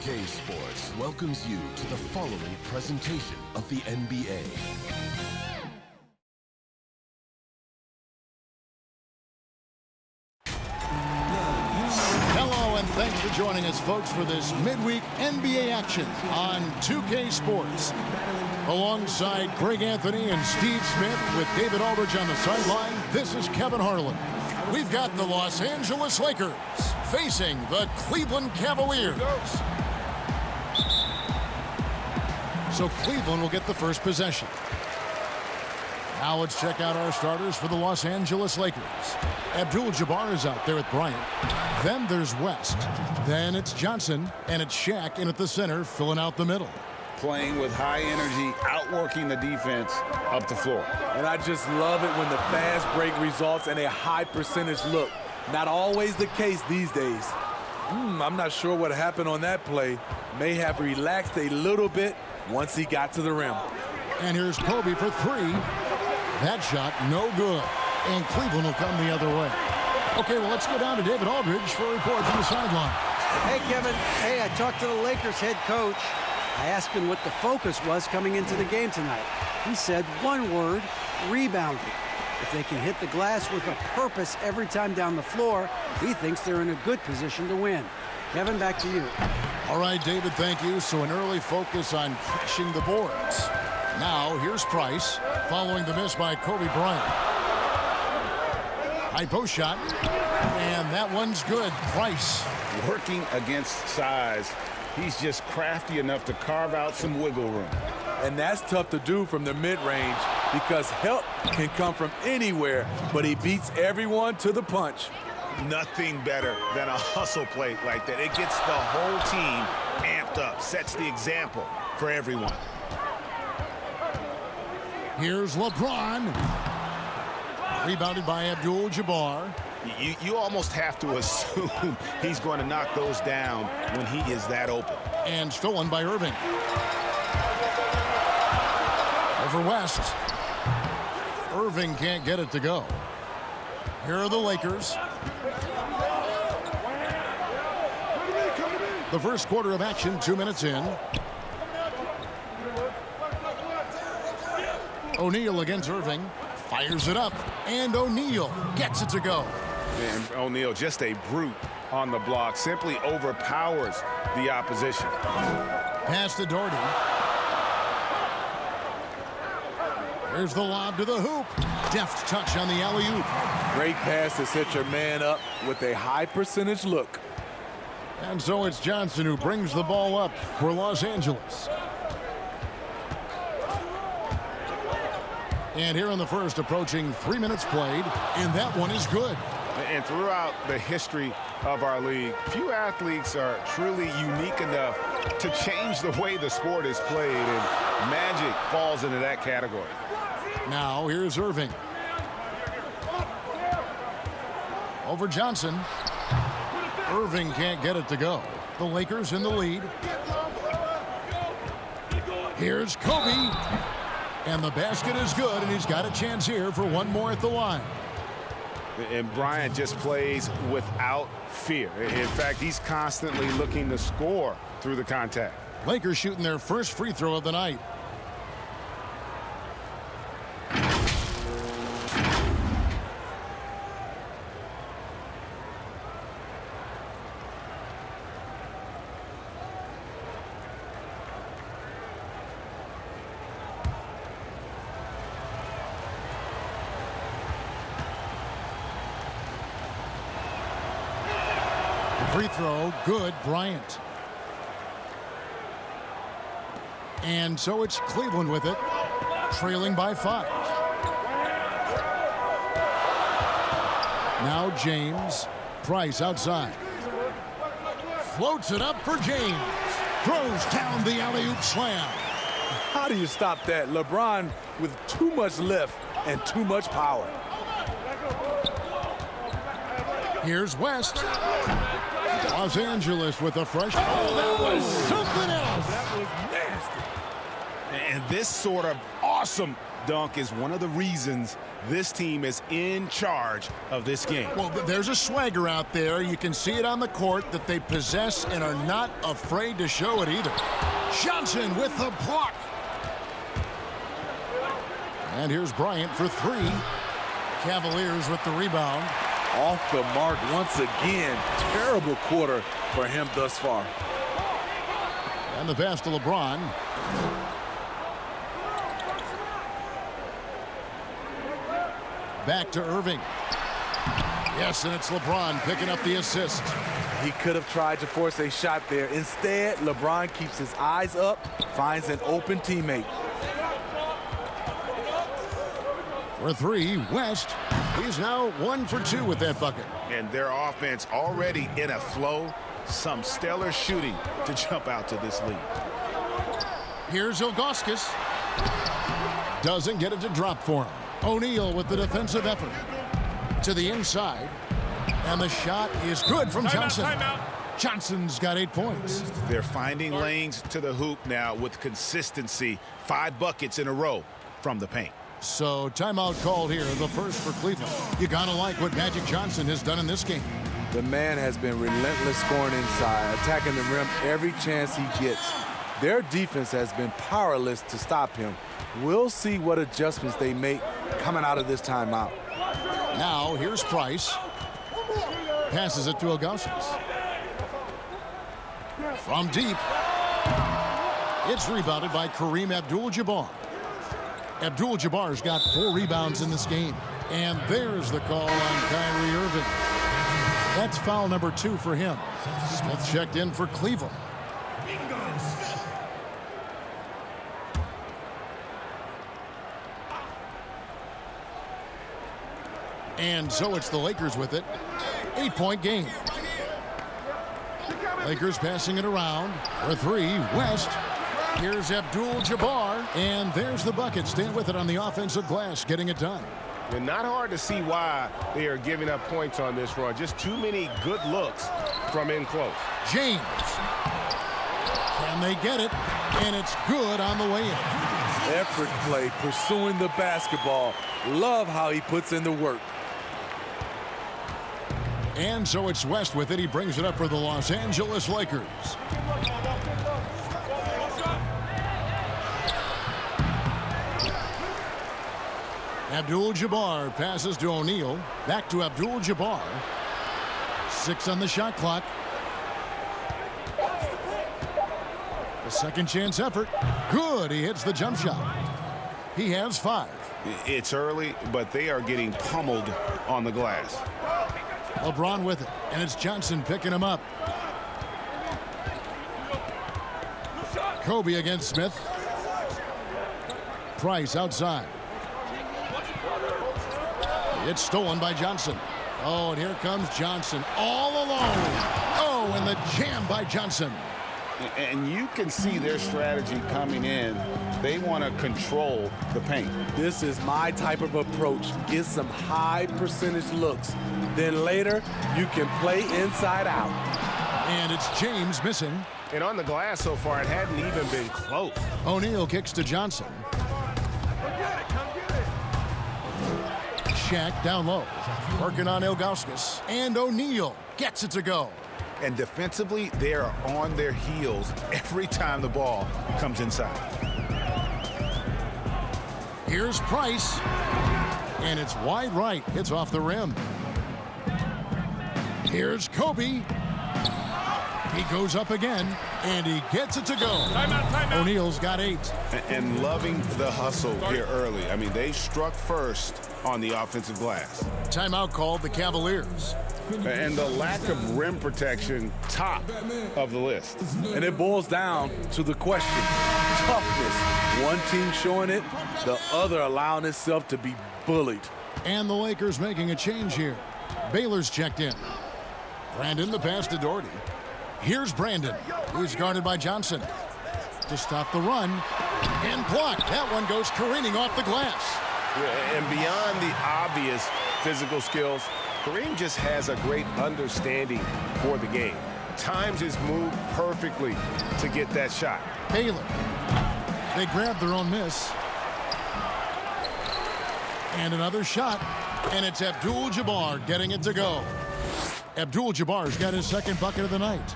K Sports welcomes you to the following presentation of the NBA. Hello, and thanks for joining us, folks, for this midweek NBA action on 2K Sports. Alongside Greg Anthony and Steve Smith with David Aldridge on the sideline, this is Kevin Harlan. We've got the Los Angeles Lakers facing the Cleveland Cavaliers. So Cleveland will get the first possession. Now let's check out our starters for the Los Angeles Lakers. Abdul-Jabbar is out there with Bryant. Then there's West. Then it's Johnson, and it's Shaq in at the center, filling out the middle. Playing with high energy, outworking the defense up the floor. And I just love it when the fast break results in a high percentage look. Not always the case these days. I'm not sure what happened on that play. May have relaxed a little bit once he got to the rim. And here's Kobe for three. That shot, no good. And Cleveland will come the other way. Okay, well, let's go down to David Aldridge for a report from the sideline. Hey, Kevin. Hey, I talked to the Lakers head coach. I asked him what the focus was coming into the game tonight. He said one word: rebounding. If they can hit the glass with a purpose every time down the floor, he thinks they're in a good position to win. Kevin, back to you. All right, David, thank you. So an early focus on crashing the boards. Now, here's Price, following the miss by Kobe Bryant. High post shot, and that one's good. Price. Working against size, he's just crafty enough to carve out some wiggle room. And that's tough to do from the mid-range because help can come from anywhere, but he beats everyone to the punch. Nothing better than a hustle play like that. It gets the whole team amped up, sets the example for everyone. Here's LeBron. Rebounded by Abdul-Jabbar. You almost have to assume he's going to knock those down when he is that open. And stolen by Irving. Over West. Irving can't get it to go. Here are the Lakers. The first quarter of action, 2 minutes in. O'Neal against Irving. Fires it up. And O'Neal gets it to go. And O'Neal, just a brute on the block, simply overpowers the opposition. Pass to Doherty. Here's the lob to the hoop. Deft touch on the alley-oop. Great pass to set your man up with a high percentage look. And so it's Johnson who brings the ball up for Los Angeles. And here in the first, approaching 3 minutes played, and that one is good. And throughout the history of our league, few athletes are truly unique enough to change the way the sport is played, and Magic falls into that category. Now here's Irving. Over Johnson. Irving can't get it to go. The Lakers in the lead. Here's Kobe. And the basket is good, and he's got a chance here for one more at the line. And Bryant just plays without fear. In fact, he's constantly looking to score through the contact. Lakers shooting their first free throw of the night. Free throw, good, Bryant. And so it's Cleveland with it, trailing by 5. Now James, Price outside. Floats it up for James. Throws down the alley-oop slam. How do you stop that? LeBron with too much lift and too much power. Here's West. Los Angeles with a fresh. Oh, that was something else. That was nasty. And this sort of awesome dunk is one of the reasons this team is in charge of this game. Well, there's a swagger out there. You can see it on the court that they possess and are not afraid to show it either. Johnson with the block. And here's Bryant for three. Cavaliers with the rebound. Off the mark once again. Terrible quarter for him thus far. And the pass to LeBron. Back to Irving. Yes, and it's LeBron picking up the assist. He could have tried to force a shot there. Instead, LeBron keeps his eyes up, finds an open teammate. For three, West. He's now 1 for 2 with that bucket. And their offense already in a flow. Some stellar shooting to jump out to this lead. Here's Ilgauskas. Doesn't get it to drop for him. O'Neal with the defensive effort. To the inside. And the shot is good from Johnson. Johnson's got 8 points. They're finding lanes to the hoop now with consistency. 5 buckets in a row from the paint. So timeout called here, the first for Cleveland. You gotta like what Magic Johnson has done in this game. The man has been relentless scoring inside, attacking the rim every chance he gets. Their defense has been powerless to stop him. We'll see what adjustments they make coming out of this timeout. Now here's Price. Passes it to Ilgauskas. From deep. It's rebounded by Kareem Abdul-Jabbar. Abdul-Jabbar's got 4 rebounds in this game. And there's the call on Kyrie Irving. That's foul number 2 for him. Smith checked in for Cleveland. And so it's the Lakers with it. 8-point game. Lakers passing it around for 3. West. Here's Abdul-Jabbar, and there's the bucket. Staying with it on the offensive glass, getting it done. And not hard to see why they are giving up points on this run. Just too many good looks from in close. James. Can they get it? And it's good on the way in. Effort play, pursuing the basketball. Love how he puts in the work. And so it's West with it. He brings it up for the Los Angeles Lakers. Abdul-Jabbar passes to O'Neal. Back to Abdul-Jabbar. 6 on the shot clock. The second chance effort. Good. He hits the jump shot. He has 5. It's early, but they are getting pummeled on the glass. LeBron with it. And it's Johnson picking him up. Kobe against Smith. Price outside. It's stolen by Johnson. Oh, and here comes Johnson all alone. Oh, and the jam by Johnson. And you can see their strategy coming in. They want to control the paint. This is my type of approach. Get some high percentage looks. Then later, you can play inside out. And it's James missing. And on the glass so far, it hadn't even been close. O'Neal kicks to Johnson. Shaq down low. Working on Ilgauskas. And O'Neal gets it to go. And defensively, they are on their heels every time the ball comes inside. Here's Price. And it's wide right. Hits off the rim. Here's Kobe. He goes up again, and he gets it to go. Timeout. O'Neal's got 8. And loving the hustle here early. I mean, they struck first on the offensive glass. Timeout called the Cavaliers. And the lack of rim protection, top of the list. And it boils down to the question. Toughness. One team showing it, the other allowing itself to be bullied. And the Lakers making a change here. Baylor's checked in. Brandon, the pass to Doherty. Here's Brandon. He's guarded by Johnson. To stop the run. And blocked. That one goes careening off the glass. And beyond the obvious physical skills, Kareem just has a great understanding for the game. Times his move perfectly to get that shot. Baylor. They grab their own miss. And another shot, and it's Abdul-Jabbar getting it to go. Abdul-Jabbar's got his second bucket of the night.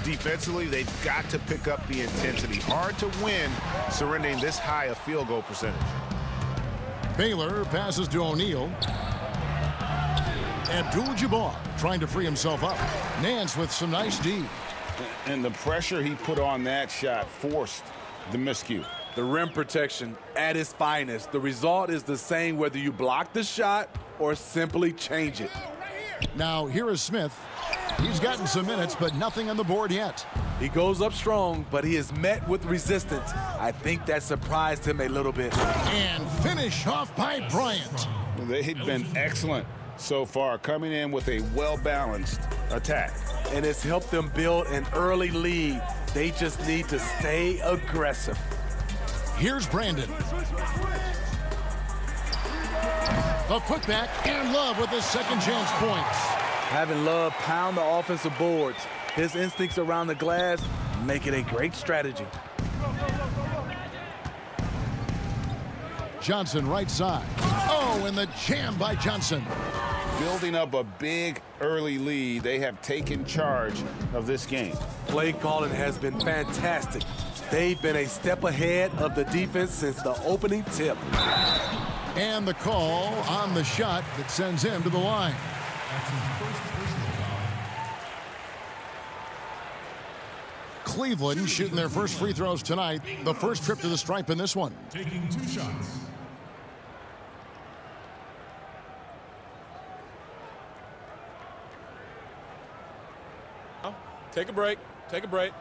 Defensively, they've got to pick up the intensity. Hard to win surrendering this high a field goal percentage. Baylor passes to O'Neal. Abdul-Jabbar trying to free himself up. Nance with some nice D. And the pressure he put on that shot forced the miscue. The rim protection at its finest. The result is the same whether you block the shot or simply change it. Now here is Smith. He's gotten some minutes, but nothing on the board yet. He goes up strong, but he is met with resistance. I think that surprised him a little bit. And finish off by Bryant. They've been excellent so far, coming in with a well-balanced attack. And it's helped them build an early lead. They just need to stay aggressive. Here's Brandon. The putback, and Love with his second chance points. Having Love pound the offensive boards, his instincts around the glass make it a great strategy. Johnson right side. Oh, and the jam by Johnson. Building up a big early lead, they have taken charge of this game. Play calling has been fantastic. They've been a step ahead of the defense since the opening tip. And the call on the shot that sends him to the line. Cleveland shooting their first free throws tonight. The first trip to the stripe in this one. Taking 2 shots. Take a break. Take a break.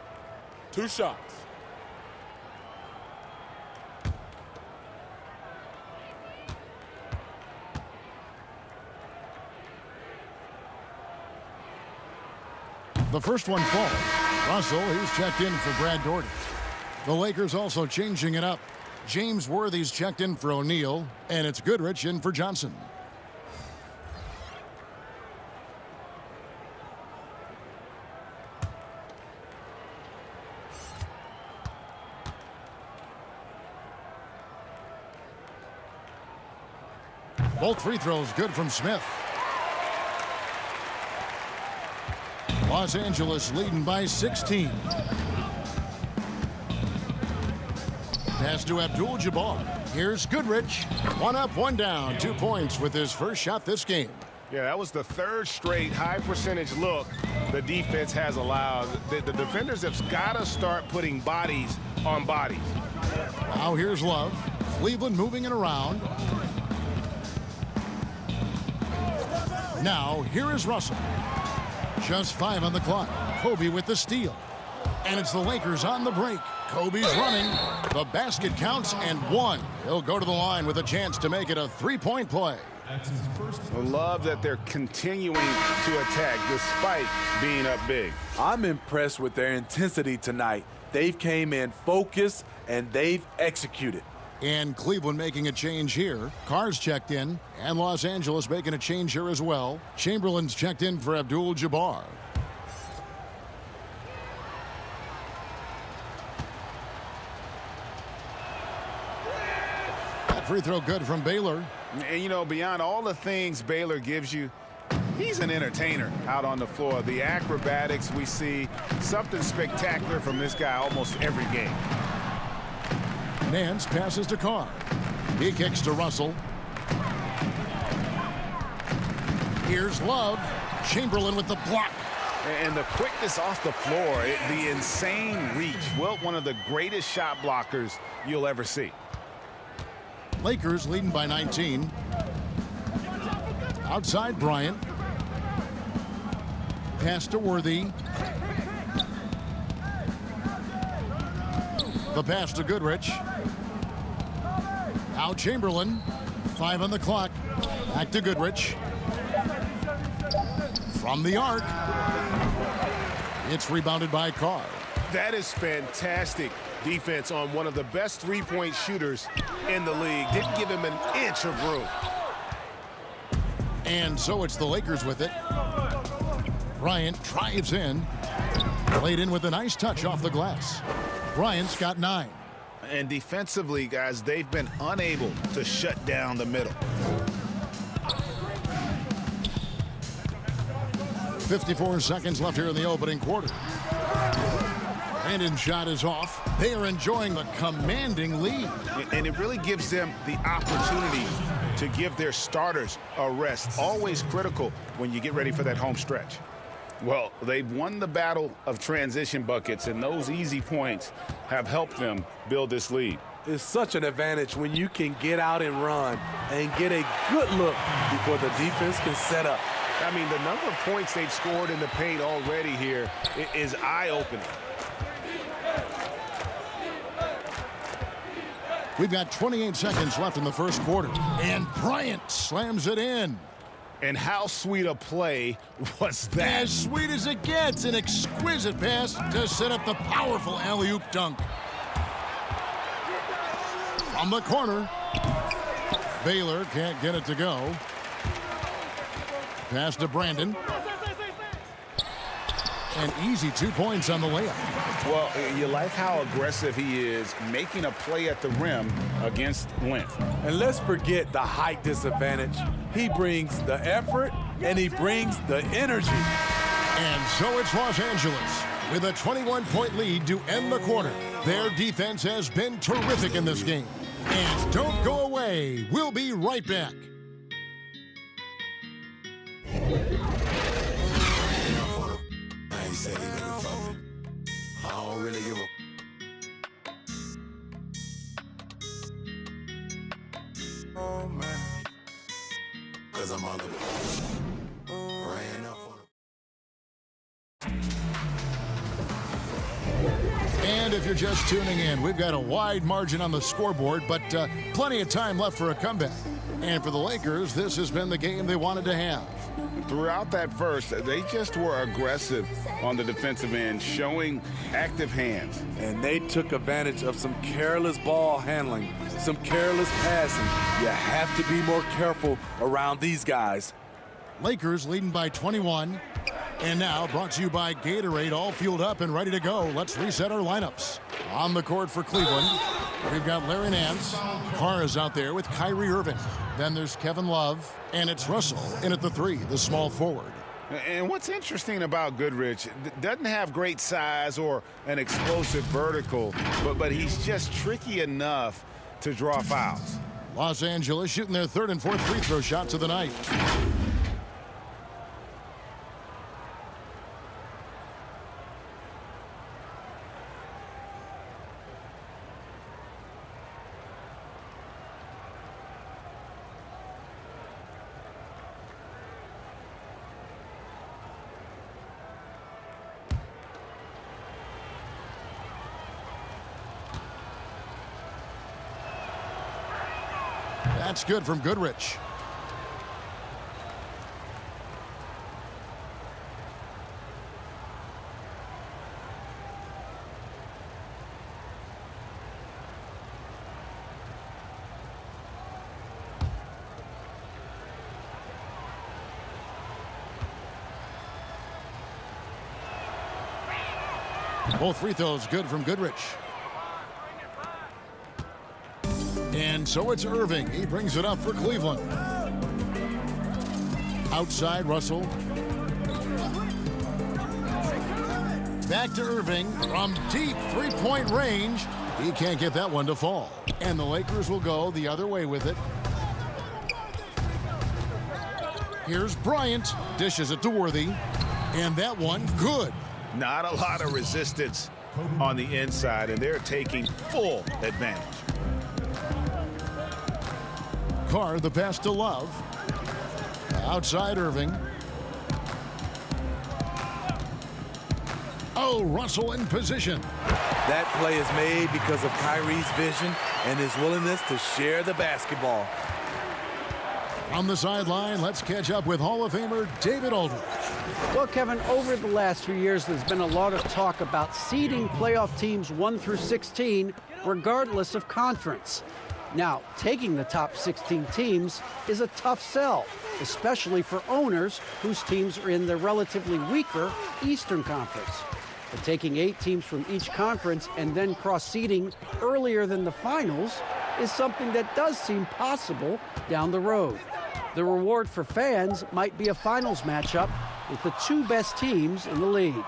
2 shots. The first one falls. Russell, he's checked in for Brad Daugherty. The Lakers also changing it up. James Worthy's checked in for O'Neal, and it's Goodrich in for Johnson. Both free throws good from Smith. Los Angeles leading by 16. Pass to Abdul-Jabbar. Here's Goodrich. 1 up, 1 down. 2 points with his first shot this game. Yeah, that was the third straight high percentage look the defense has allowed. The defenders have got to start putting bodies on bodies. Now here's Love. Cleveland moving it around. Now here is Russell. Just 5 on the clock. Kobe with the steal. And it's the Lakers on the break. Kobe's running. The basket counts and 1. He'll go to the line with a chance to make it a 3-point play. I love that they're continuing to attack despite being up big. I'm impressed with their intensity tonight. They've came in focused and they've executed. And Cleveland making a change here. Carr's checked in, and Los Angeles making a change here as well. Chamberlain's checked in for Abdul-Jabbar. That free throw good from Baylor. And, you know, beyond all the things Baylor gives you, he's an entertainer out on the floor. The acrobatics we see, something spectacular from this guy almost every game. Nance passes to Carr. He kicks to Russell. Here's Love. Chamberlain with the block. And the quickness off the floor, the insane reach. Wilt, one of the greatest shot blockers you'll ever see. Lakers leading by 19. Outside Bryant. Pass to Worthy. The pass to Goodrich. Now Chamberlain. 5 on the clock. Back to Goodrich. From the arc. It's rebounded by Carr. That is fantastic defense on one of the best three-point shooters in the league. Didn't give him an inch of room. And so it's the Lakers with it. Bryant drives in. Played in with a nice touch off the glass. Bryant's got 9. And defensively, guys, they've been unable to shut down the middle. 54 seconds left here in the opening quarter. Brandon's shot is off. They are enjoying the commanding lead. And it really gives them the opportunity to give their starters a rest. Always critical when you get ready for that home stretch. Well, they've won the battle of transition buckets, and those easy points have helped them build this lead. It's such an advantage when you can get out and run and get a good look before the defense can set up. I mean, the number of points they've scored in the paint already here is eye-opening. We've got 28 seconds left in the first quarter. And Bryant slams it in. And how sweet a play was that? As sweet as it gets, an exquisite pass to set up the powerful alley-oop dunk. From the corner, Baylor can't get it to go. Pass to Brandon. An easy 2 points on the layup. Well, you like how aggressive he is making a play at the rim against length. And let's forget the height disadvantage. He brings the effort and he brings the energy. And so it's Los Angeles with a 21-point lead to end the quarter. Their defense has been terrific in this game. And don't go away. We'll be right back. I ain't said anything from me. I don't really give a. Oh man, 'cause I'm all ran up on him. And if you're just tuning in, we've got a wide margin on the scoreboard, but plenty of time left for a comeback. And for the Lakers, this has been the game they wanted to have. Throughout that first, they just were aggressive on the defensive end, showing active hands. And they took advantage of some careless ball handling, some careless passing. You have to be more careful around these guys. Lakers leading by 21. And now brought to you by Gatorade, all fueled up and ready to go. Let's reset our lineups. On the court for Cleveland, we've got Larry Nance. Carr is out there with Kyrie Irving. Then there's Kevin Love, and it's Russell in at the 3, the small forward. And what's interesting about Goodrich, doesn't have great size or an explosive vertical, but he's just tricky enough to draw fouls. Los Angeles shooting their 3rd and 4th free throw shots of the night. That's good from Goodrich. Both free throws good from Goodrich. And so it's Irving. He brings it up for Cleveland. Outside, Russell. Back to Irving from deep three-point range. He can't get that one to fall. And the Lakers will go the other way with it. Here's Bryant. Dishes it to Worthy. And that one, good. Not a lot of resistance on the inside, and they're taking full advantage. Carr, the pass to Love. Outside Irving. Oh, Russell in position. That play is made because of Kyrie's vision and his willingness to share the basketball. On the sideline, let's catch up with Hall of Famer David Aldridge. Well, Kevin, over the last few years, there's been a lot of talk about seeding playoff teams 1 through 16, regardless of conference. Now, taking the top 16 teams is a tough sell, especially for owners whose teams are in the relatively weaker Eastern Conference. But taking 8 teams from each conference and then cross-seeding earlier than the finals is something that does seem possible down the road. The reward for fans might be a finals matchup with the 2 best teams in the league.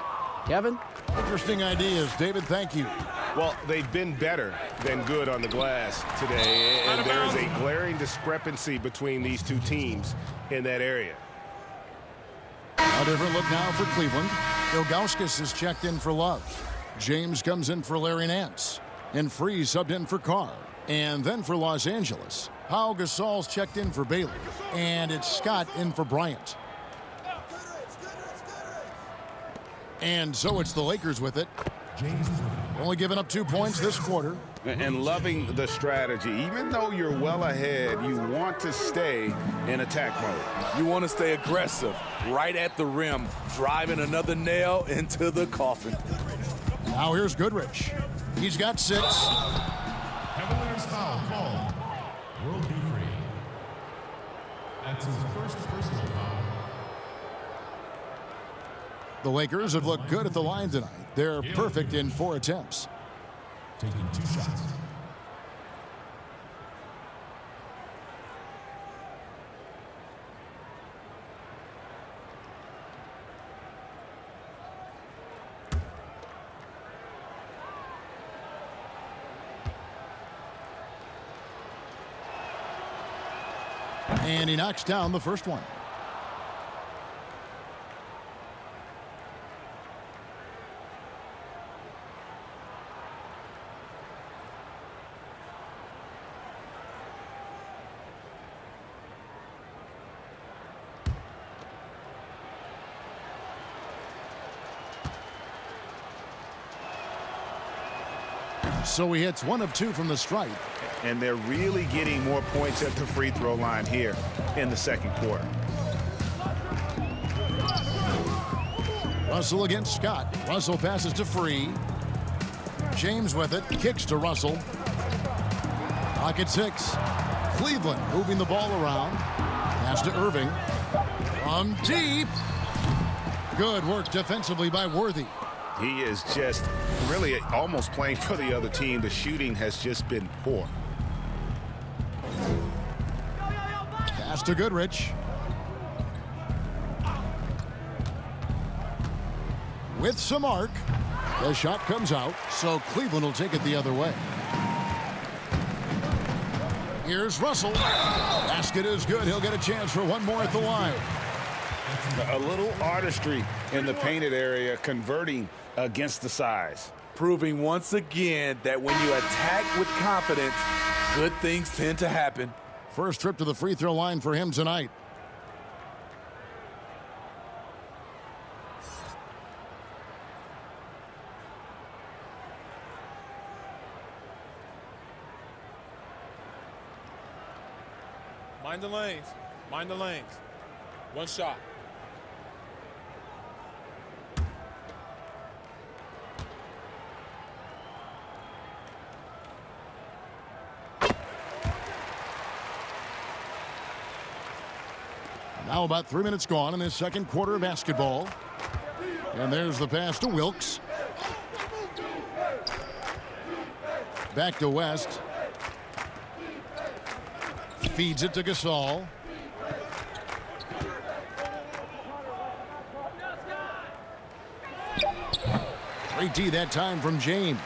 Kevin? Interesting ideas, David. Thank you. Well, they've been better than good on the glass today, and there is a glaring discrepancy between these 2 teams in that area. A different look now for Cleveland. Ilgauskas is checked in for Love. James comes in for Larry Nance. And Freeze subbed in for Carr. And then for Los Angeles, Pau Gasol's checked in for Bailey. And it's Scott in for Bryant. And so it's the Lakers with it. Only giving up 2 points this quarter. And loving the strategy. Even though you're well ahead, you want to stay in attack mode. You want to stay aggressive, right at the rim, driving another nail into the coffin. Now here's Goodrich. He's got 6. Cavaliers foul called. World be free. That's his first personal foul. The Lakers have looked good at the line tonight. They're perfect in 4 attempts. Taking 2 shots. And he knocks down the first one. So he hits 1 of 2 from the stripe. And they're really getting more points at the free throw line here in the second quarter. Russell against Scott. Russell passes to Free. James with it. Kicks to Russell. Pocket 6. Cleveland moving the ball around. Pass to Irving. From deep. Good work defensively by Worthy. He is just really almost playing for the other team. The shooting has just been poor. Pass to Goodrich. With some arc. The shot comes out, so Cleveland will take it the other way. Here's Russell. Basket is good. He'll get a chance for 1 more at the line. A little artistry in the painted area, converting against the size. Proving once again that when you attack with confidence, good things tend to happen. First trip to the free throw line for him tonight. Mind the lanes. Mind the lanes. 1 shot. Now about 3 minutes gone in this second quarter of basketball. And there's the pass to Wilkes. Back to West. Feeds it to Gasol. Great D that time from James.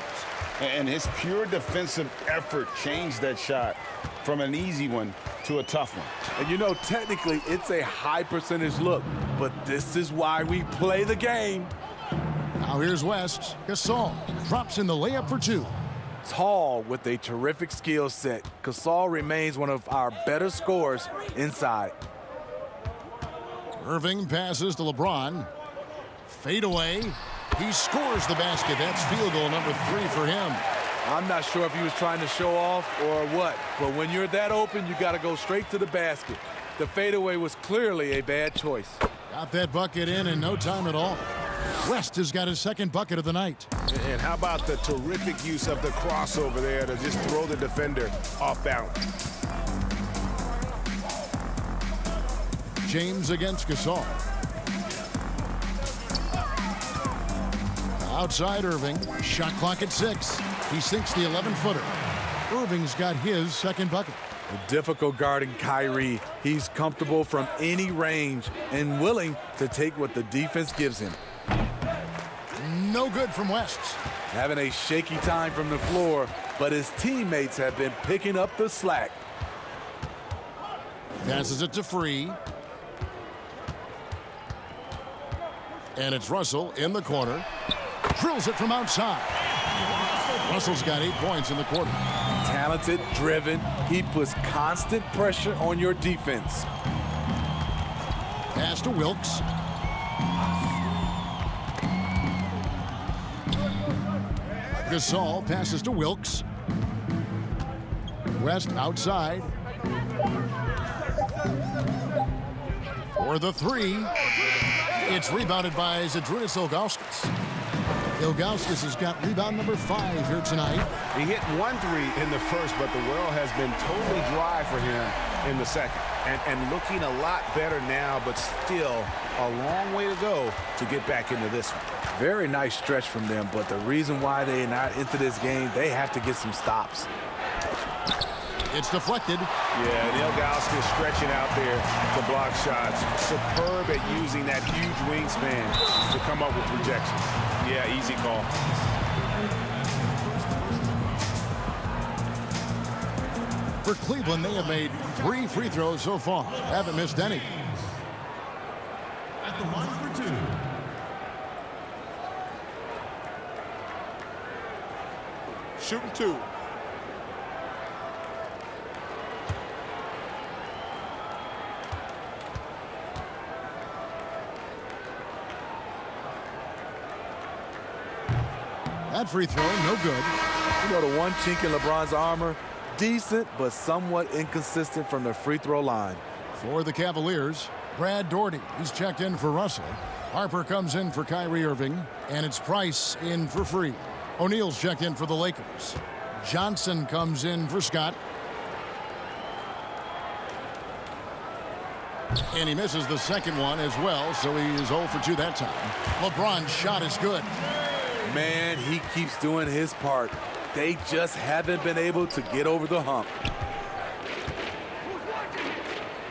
And his pure defensive effort changed that shot from an easy one to a tough one. And you know, technically, it's a high percentage look, but this is why we play the game. Now here's West. Gasol drops in the layup for 2. Tall with a terrific skill set. Gasol remains one of our better scorers inside. Irving passes to LeBron. Fade away. He scores the basket. That's field goal number 3 for him. I'm not sure if he was trying to show off or what, but when you're that open, you got to go straight to the basket. The fadeaway was clearly a bad choice. Got that bucket in no time at all. West has got his second bucket of the night. And how about the terrific use of the crossover there to just throw the defender off balance. James against Gasol. Outside Irving. Shot clock at 6. He sinks the 11-footer. Irving's got his second bucket. Difficult guarding Kyrie. He's comfortable from any range and willing to take what the defense gives him. No good from West. Having a shaky time from the floor, but his teammates have been picking up the slack. Passes it to Free. And it's Russell in the corner. Drills it from outside. Russell's got 8 points in the quarter. Talented, driven. He puts constant pressure on your defense. Pass to Wilkes. Gasol passes to Wilkes. West outside. For the 3. It's rebounded by Zydrunas Ilgauskas. Ilgauskas has got rebound number 5 here tonight. He hit 1 3 in the first, but the well has been totally dry for him in the second. And looking a lot better now, but still a long way to go to get back into this one. Very nice stretch from them, but the reason why they're not into this game, they have to get some stops. It's deflected. Yeah, Ilgauskas stretching out there to block shots. Superb at using that huge wingspan to come up with rejection. Yeah, easy call. For Cleveland, they have made 3 free throws so far. Haven't missed any. At the line for 2. Shooting 2. That free throw, no good. You know, the one chink in LeBron's armor, decent but somewhat inconsistent from the free throw line. For the Cavaliers, Brad Daugherty. He's checked in for Russell. Harper comes in for Kyrie Irving, and it's Price in for Free. O'Neal's checked in for the Lakers. Johnson comes in for Scott. And he misses the second one as well, so he is 0 for 2 that time. LeBron's shot is good. Man, he keeps doing his part. They just haven't been able to get over the hump.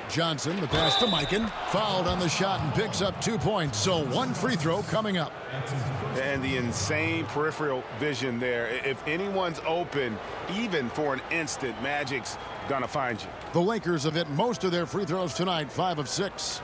Johnson, the pass to Mikan. Fouled on the shot and picks up 2 points. So 1 free throw coming up. And the insane peripheral vision there. If anyone's open, even for an instant, Magic's gonna find you. The Lakers have hit most of their free throws tonight, 5 of 6.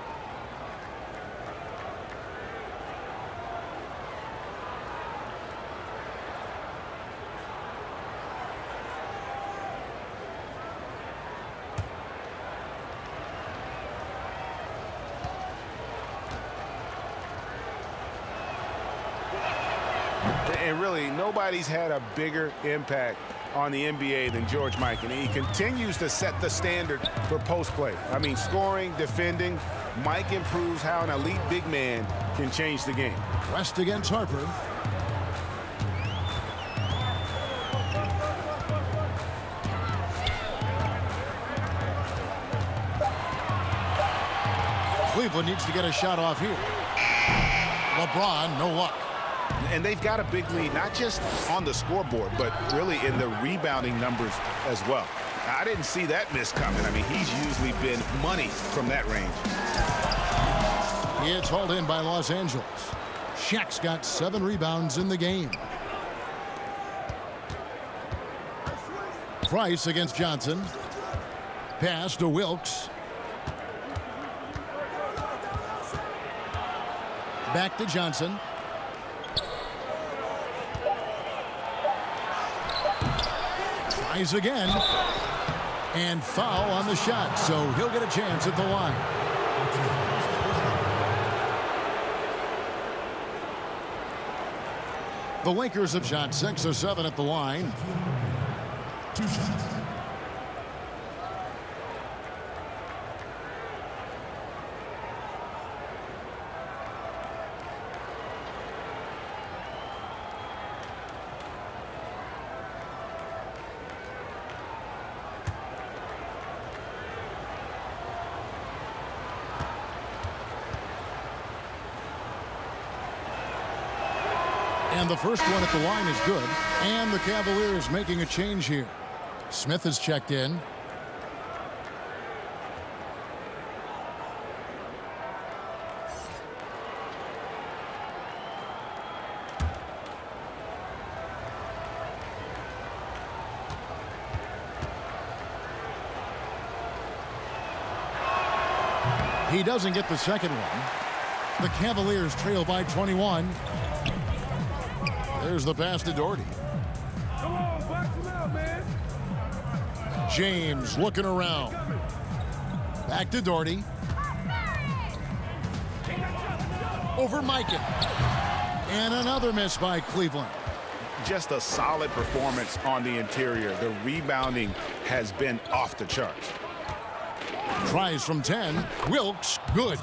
And really, nobody's had a bigger impact on the NBA than George Mikan. He continues to set the standard for post play. I mean, scoring, defending. Mike improves how an elite big man can change the game. West against Harper. Cleveland needs to get a shot off here. LeBron, no luck. And they've got a big lead, not just on the scoreboard, but really in the rebounding numbers as well. I didn't see that miss coming. I mean, he's usually been money from that range. It's hauled in by Los Angeles. Shaq's got 7 rebounds in the game. Price against Johnson. Pass to Wilkes. Back to Johnson. Tries again. And foul on the shot, so he'll get a chance at the line. The Lakers have shot 6 or 7 at the line. 2 shots. And And the first one at the line is good. And the Cavaliers making a change here. Smith is checked in. He doesn't get the second one. The Cavaliers trail by 21. There's the pass to Doherty. Come on, box him out, man. James looking around. Back to Doherty. Over Mikan. And another miss by Cleveland. Just a solid performance on the interior. The rebounding has been off the charts. Tries from 10. Wilkes, good.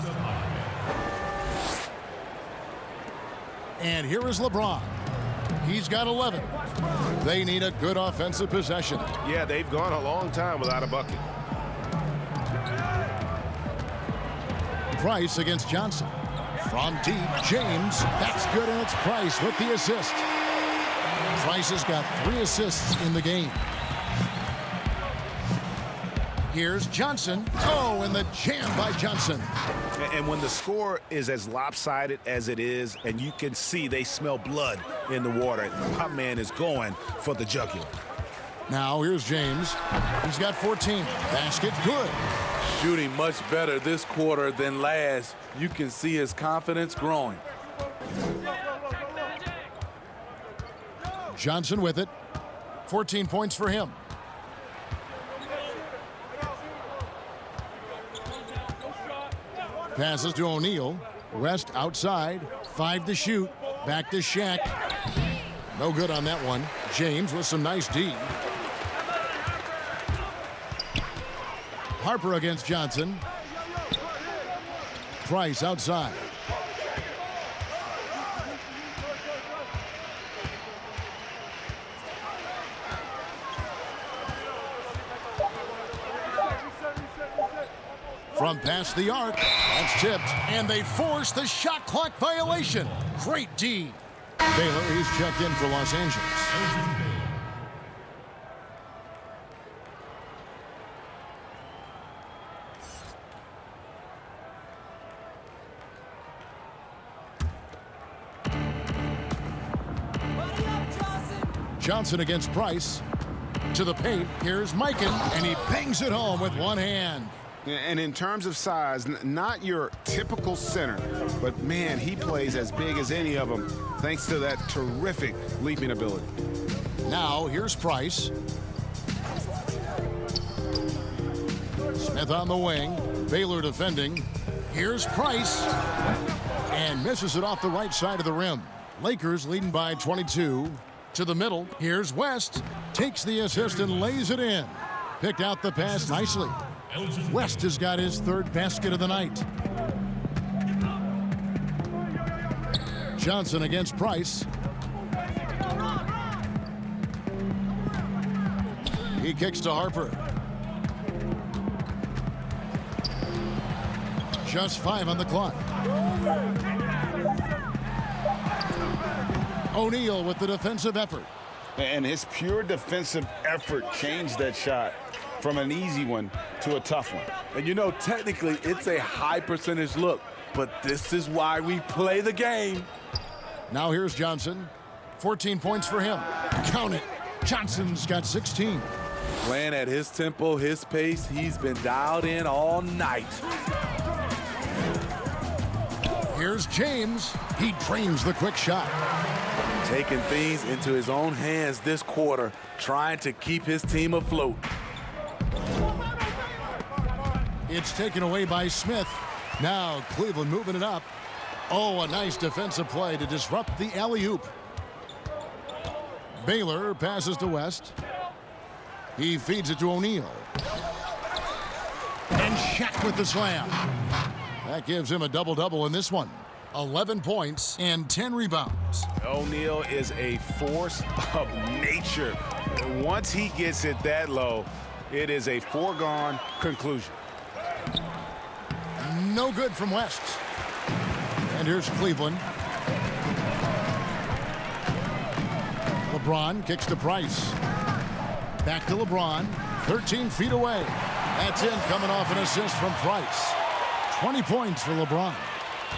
And here is LeBron. He's got 11. They need a good offensive possession. Yeah, they've gone a long time without a bucket. Price against Johnson. From deep, James. That's good, and it's Price with the assist. Price has got 3 assists in the game. Here's Johnson. Oh, and the jam by Johnson. And when the score is as lopsided as it is, and you can see they smell blood in the water, my man is going for the jugular. Now here's James. He's got 14. Basket good. Shooting much better this quarter than last. You can see his confidence growing. Johnson with it. 14 points for him. Passes to O'Neal. West outside. 5 to shoot. Back to Shaq. No good on that one. James with some nice D. Harper against Johnson. Price outside. From past the arc, that's tipped, and they force the shot clock violation. Great D. Baylor, he's checked in for Los Angeles. Johnson against Price. To the paint, here's Mikan, and he bangs it home with one hand. And in terms of size, not your typical center, but man, he plays as big as any of them thanks to that terrific leaping ability. Now here's Price. Smith on the wing. Baylor defending. Here's Price. And misses it off the right side of the rim. Lakers leading by 22. To the middle. Here's West. Takes the assist and lays it in. Picked out the pass nicely. West has got his 3rd basket of the night. Johnson against Price. He kicks to Harper. Just 5 on the clock. O'Neal with the defensive effort. And his pure defensive effort changed that shot from an easy one to a tough one. And you know, technically, it's a high percentage look, but this is why we play the game. Now here's Johnson. 14 points for him. Count it. Johnson's got 16. Playing at his tempo, his pace, he's been dialed in all night. Here's James. He drains the quick shot. Taking things into his own hands this quarter, trying to keep his team afloat. It's taken away by Smith. Now Cleveland moving it up. Oh, a nice defensive play to disrupt the alley-oop. Baylor passes to West. He feeds it to O'Neal. And Shaq with the slam. That gives him a double-double in this one. 11 points and 10 rebounds. O'Neal is a force of nature. Once he gets it that low, it is a foregone conclusion. No good from West. And here's Cleveland. LeBron kicks to Price. Back to LeBron, 13 feet away. That's in, coming off an assist from Price. 20 points for LeBron.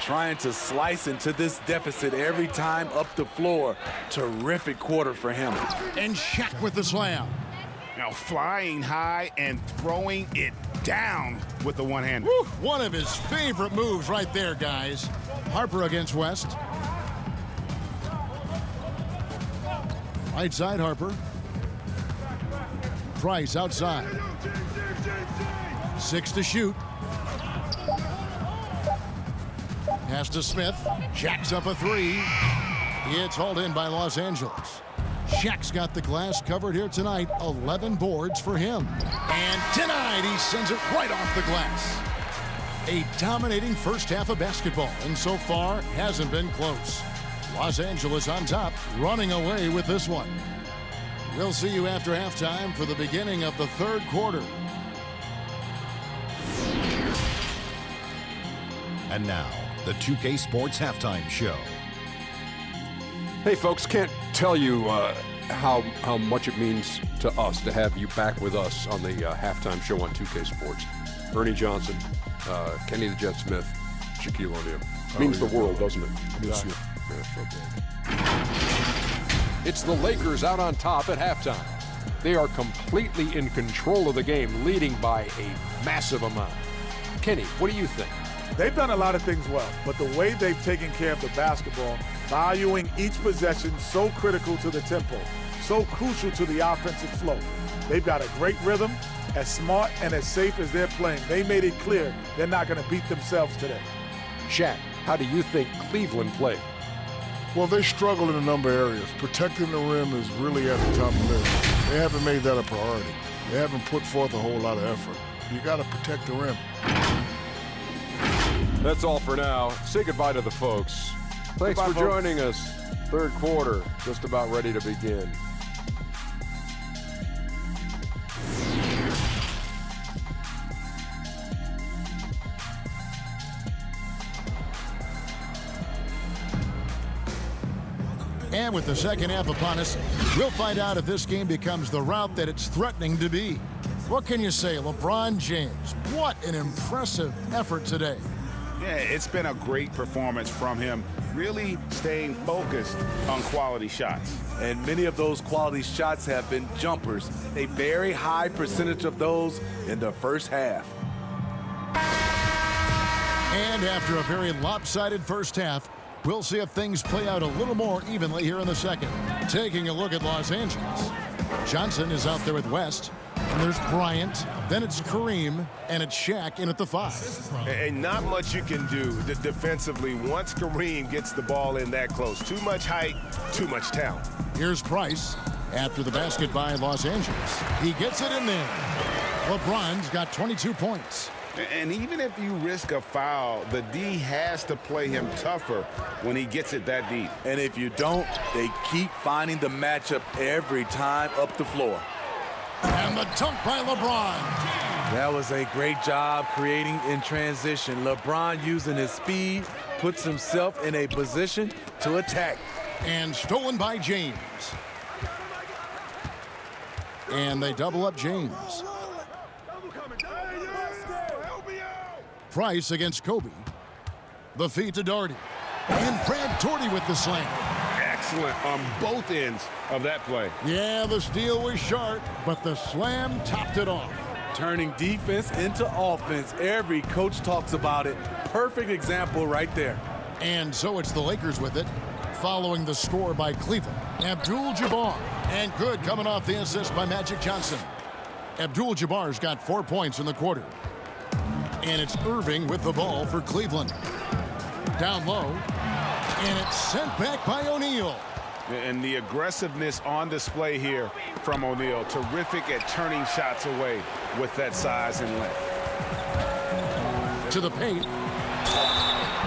Trying to slice into this deficit every time up the floor. Terrific quarter for him. And Shaq with the slam. Now flying high and throwing it down with the one-hander. One of his favorite moves right there, guys. Harper against West. Right side, Harper. Price outside. 6 to shoot. Pass to Smith. Jacks up a 3. It's hauled in by Los Angeles. Shaq's got the glass covered here tonight. 11 boards for him. And tonight he sends it right off the glass. A dominating first half of basketball, and so far hasn't been close. Los Angeles on top, running away with this one. We'll see you after halftime for the beginning of the third quarter. And now, the 2K Sports Halftime Show. Hey, folks, can't tell you how much it means to us to have you back with us on the halftime show on 2K Sports. Ernie Johnson, Kenny the Jet Smith, Shaquille O'Neal. Means the world, doesn't it? Yes, It's the Lakers out on top at halftime. They are completely in control of the game, leading by a massive amount. Kenny, what do you think? They've done a lot of things well, but the way they've taken care of the basketball, valuing each possession so critical to the tempo, so crucial to the offensive flow. They've got a great rhythm, as smart and as safe as they're playing. They made it clear they're not going to beat themselves today. Shaq, how do you think Cleveland played? Well, they struggle in a number of areas. Protecting the rim is really at the top of the list. They haven't made that a priority. They haven't put forth a whole lot of effort. You got to protect the rim. That's all for now. Say goodbye to the folks. Thanks for joining us. Third quarter, just about ready to begin. And with the second half upon us, we'll find out if this game becomes the route that it's threatening to be. What can you say, LeBron James? What an impressive effort today. Yeah, it's been a great performance from him, really staying focused on quality shots. And many of those quality shots have been jumpers. A very high percentage of those in the first half. And after a very lopsided first half, we'll see if things play out a little more evenly here in the second. Taking a look at Los Angeles. Johnson is out there with West. And there's Bryant, then it's Kareem, and it's Shaq in at the 5. And not much you can do defensively once Kareem gets the ball in that close. Too much height, too much talent. Here's Price after the basket by Los Angeles. He gets it in there. LeBron's got 22 points. And even if you risk a foul, the D has to play him tougher when he gets it that deep. And if you don't, they keep finding the matchup every time up the floor. And the dunk by LeBron. That was a great job creating in transition. LeBron, using his speed, puts himself in a position to attack. And stolen by James. And they double up James. Price against Kobe. The feed to Doherty. And Brad Doherty with the slam. Excellent on both ends of that play. Yeah, the steal was sharp, but the slam topped it off. Turning defense into offense. Every coach talks about it. Perfect example right there. And so it's the Lakers with it, following the score by Cleveland. Abdul-Jabbar. And good coming off the assist by Magic Johnson. Abdul-Jabbar's got 4 points in the quarter. And it's Irving with the ball for Cleveland. Down low. And it's sent back by O'Neal. And the aggressiveness on display here from O'Neal. Terrific at turning shots away with that size and length. To the paint.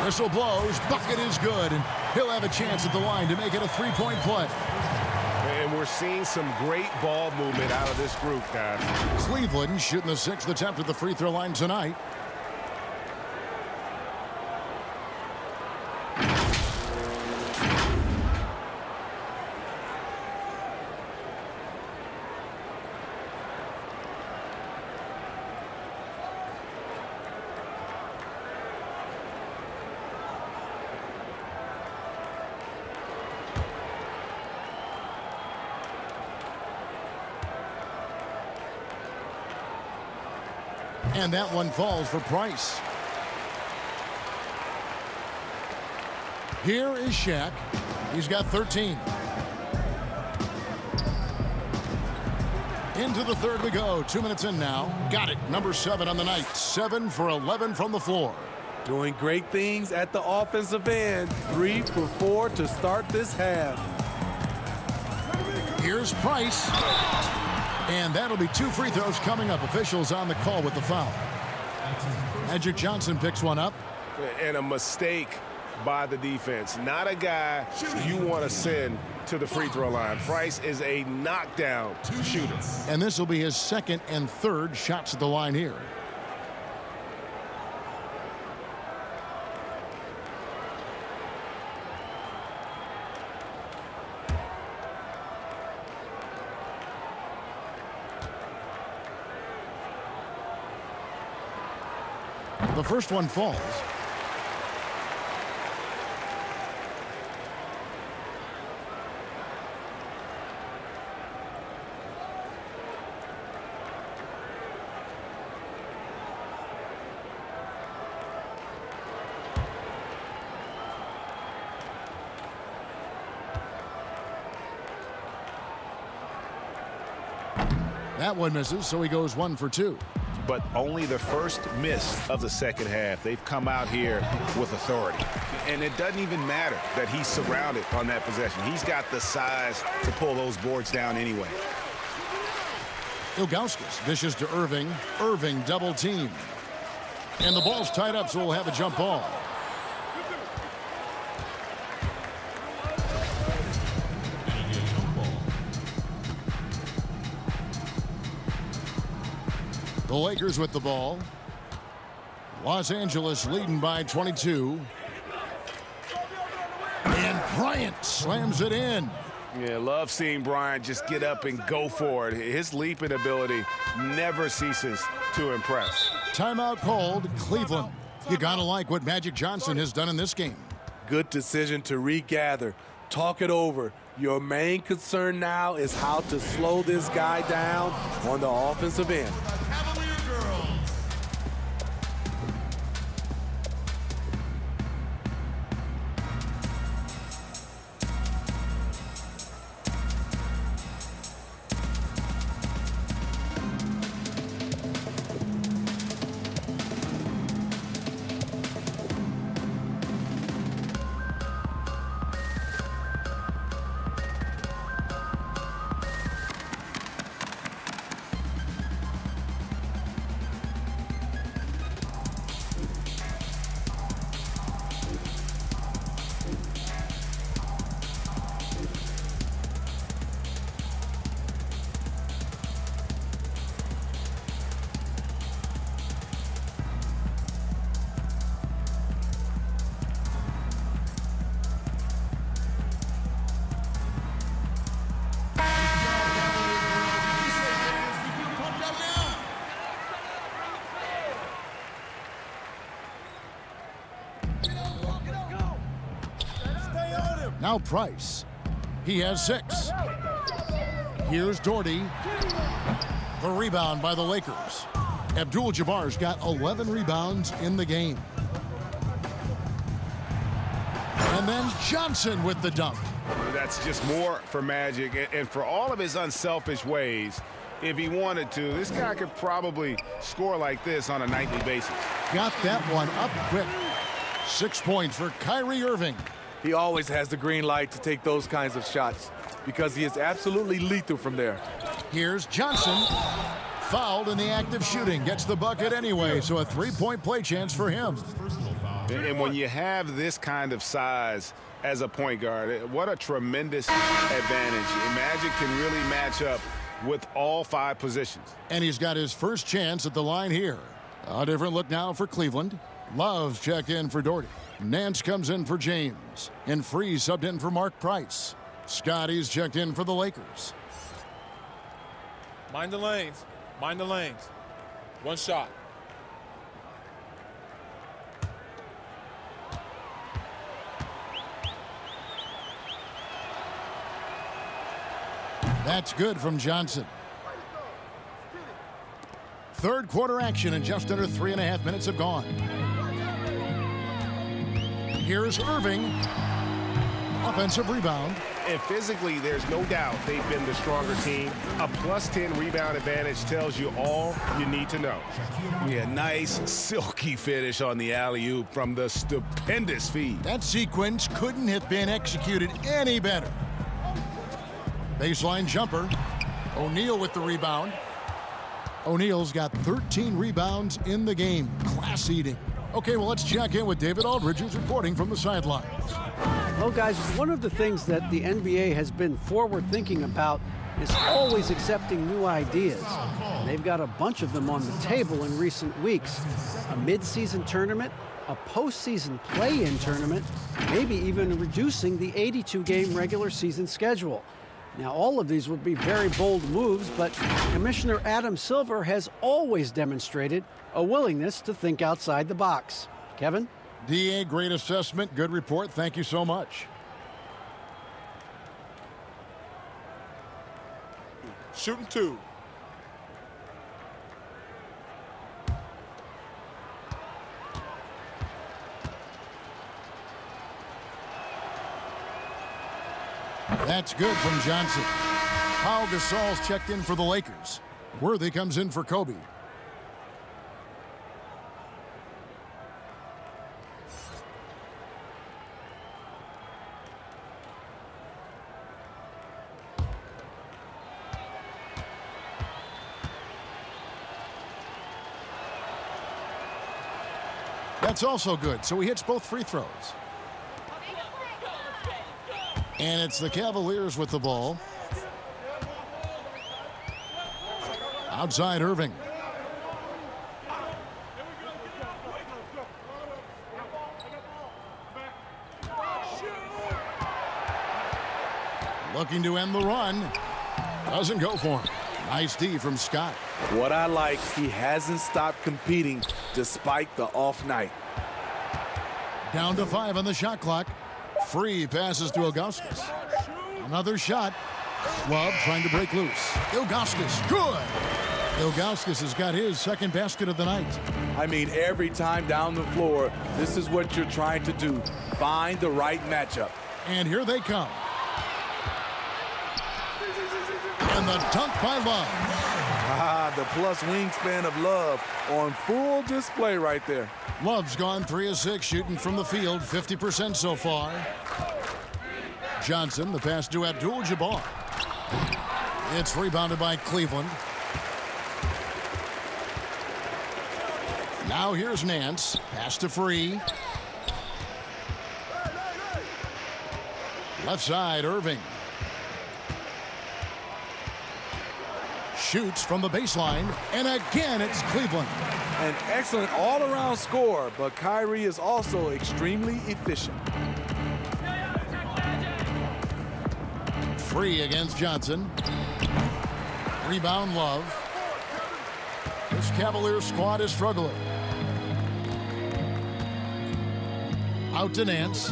Whistle blows. Bucket is good. And he'll have a chance at the line to make it a three-point play. And we're seeing some great ball movement out of this group, guys. Cleveland shooting the 6th attempt at the free throw line tonight. And that one falls for Price. Here is Shaq. He's got 13. Into the third we go. 2 minutes in now. Got it. Number 7 on the night. 7 for 11 from the floor. Doing great things at the offensive end. 3 for 4 to start this half. Here's Price. And that'll be 2 free throws coming up. Officials on the call with the foul. Magic Johnson picks one up. And a mistake by the defense. Not a guy you want to send to the free throw line. Price is a knockdown shooter. And this will be his second and third shots at the line here. The first one falls. That one misses, so he goes 1 for 2. But only the first miss of the second half. They've come out here with authority. And it doesn't even matter that he's surrounded on that possession. He's got the size to pull those boards down anyway. Ilgauskas dishes to Irving. Irving double team. And the ball's tied up, so we'll have a jump ball. The Lakers with the ball. Los Angeles leading by 22. And Bryant slams it in. Yeah, love seeing Bryant just get up and go for it. His leaping ability never ceases to impress. Timeout called, Cleveland. You gotta like what Magic Johnson has done in this game. Good decision to regather. Talk it over. Your main concern now is how to slow this guy down on the offensive end. Now Price. He has 6. Here's Doherty. The rebound by the Lakers. Abdul-Jabbar's got 11 rebounds in the game. And then Johnson with the dunk. That's just more for Magic. And for all of his unselfish ways, if he wanted to, this guy could probably score like this on a nightly basis. Got that one up quick. 6 points for Kyrie Irving. He always has the green light to take those kinds of shots because he is absolutely lethal from there. Here's Johnson. Fouled in the act of shooting. Gets the bucket anyway, so a 3-point play chance for him. And when you have this kind of size as a point guard, what a tremendous advantage. Magic can really match up with all 5 positions. And he's got his first chance at the line here. A different look now for Cleveland. Love's checked in for Doherty. Nance comes in for James. And Freeze subbed in for Mark Price. Scotty's checked in for the Lakers. Mind the lanes. Mind the lanes. One shot. That's good from Johnson. Third quarter action in just under 3.5 minutes have gone. Here's Irving. Offensive rebound. And physically, there's no doubt they've been the stronger team. A +10 rebound advantage tells you all you need to know. Yeah, nice silky finish on the alley-oop from the stupendous feed. That sequence couldn't have been executed any better. Baseline jumper. O'Neal with the rebound. O'Neal's got 13 rebounds in the game. Class eating. Okay, well, let's check in with David Aldridge, who's reporting from the sidelines. Well, guys, one of the things that the NBA has been forward-thinking about is always accepting new ideas. And they've got a bunch of them on the table in recent weeks. A mid-season tournament, a postseason play-in tournament, maybe even reducing the 82-game regular season schedule. Now, all of these would be very bold moves, but Commissioner Adam Silver has always demonstrated a willingness to think outside the box. Kevin? DA, great assessment, good report. Thank you so much. Shooting 2. That's good from Johnson. Pau Gasol's checked in for the Lakers. Worthy comes in for Kobe. That's also good, so he hits both free throws. And it's the Cavaliers with the ball. Outside Irving. Looking to end the run. Doesn't go for him. Nice D from Scott. What I like, he hasn't stopped competing despite the off night. Down to 5 on the shot clock. Free passes to Ilgauskas. Another shot. Love trying to break loose. Ilgauskas, good. Ilgauskas has got his second basket of the night. I mean, every time down the floor, this is what you're trying to do. Find the right matchup. And here they come. And the dunk by Love. The plus wingspan of Love on full display right there. Love's gone 3 of 6, shooting from the field, 50% so far. Johnson, the pass to Abdul-Jabbar. It's rebounded by Cleveland. Now here's Nance. Pass to Free. Left side, Irving. Shoots from the baseline, and again it's Cleveland. An excellent all-around score, but Kyrie is also extremely efficient. Free against Johnson. Rebound Love. This Cavaliers squad is struggling. Out to Nance.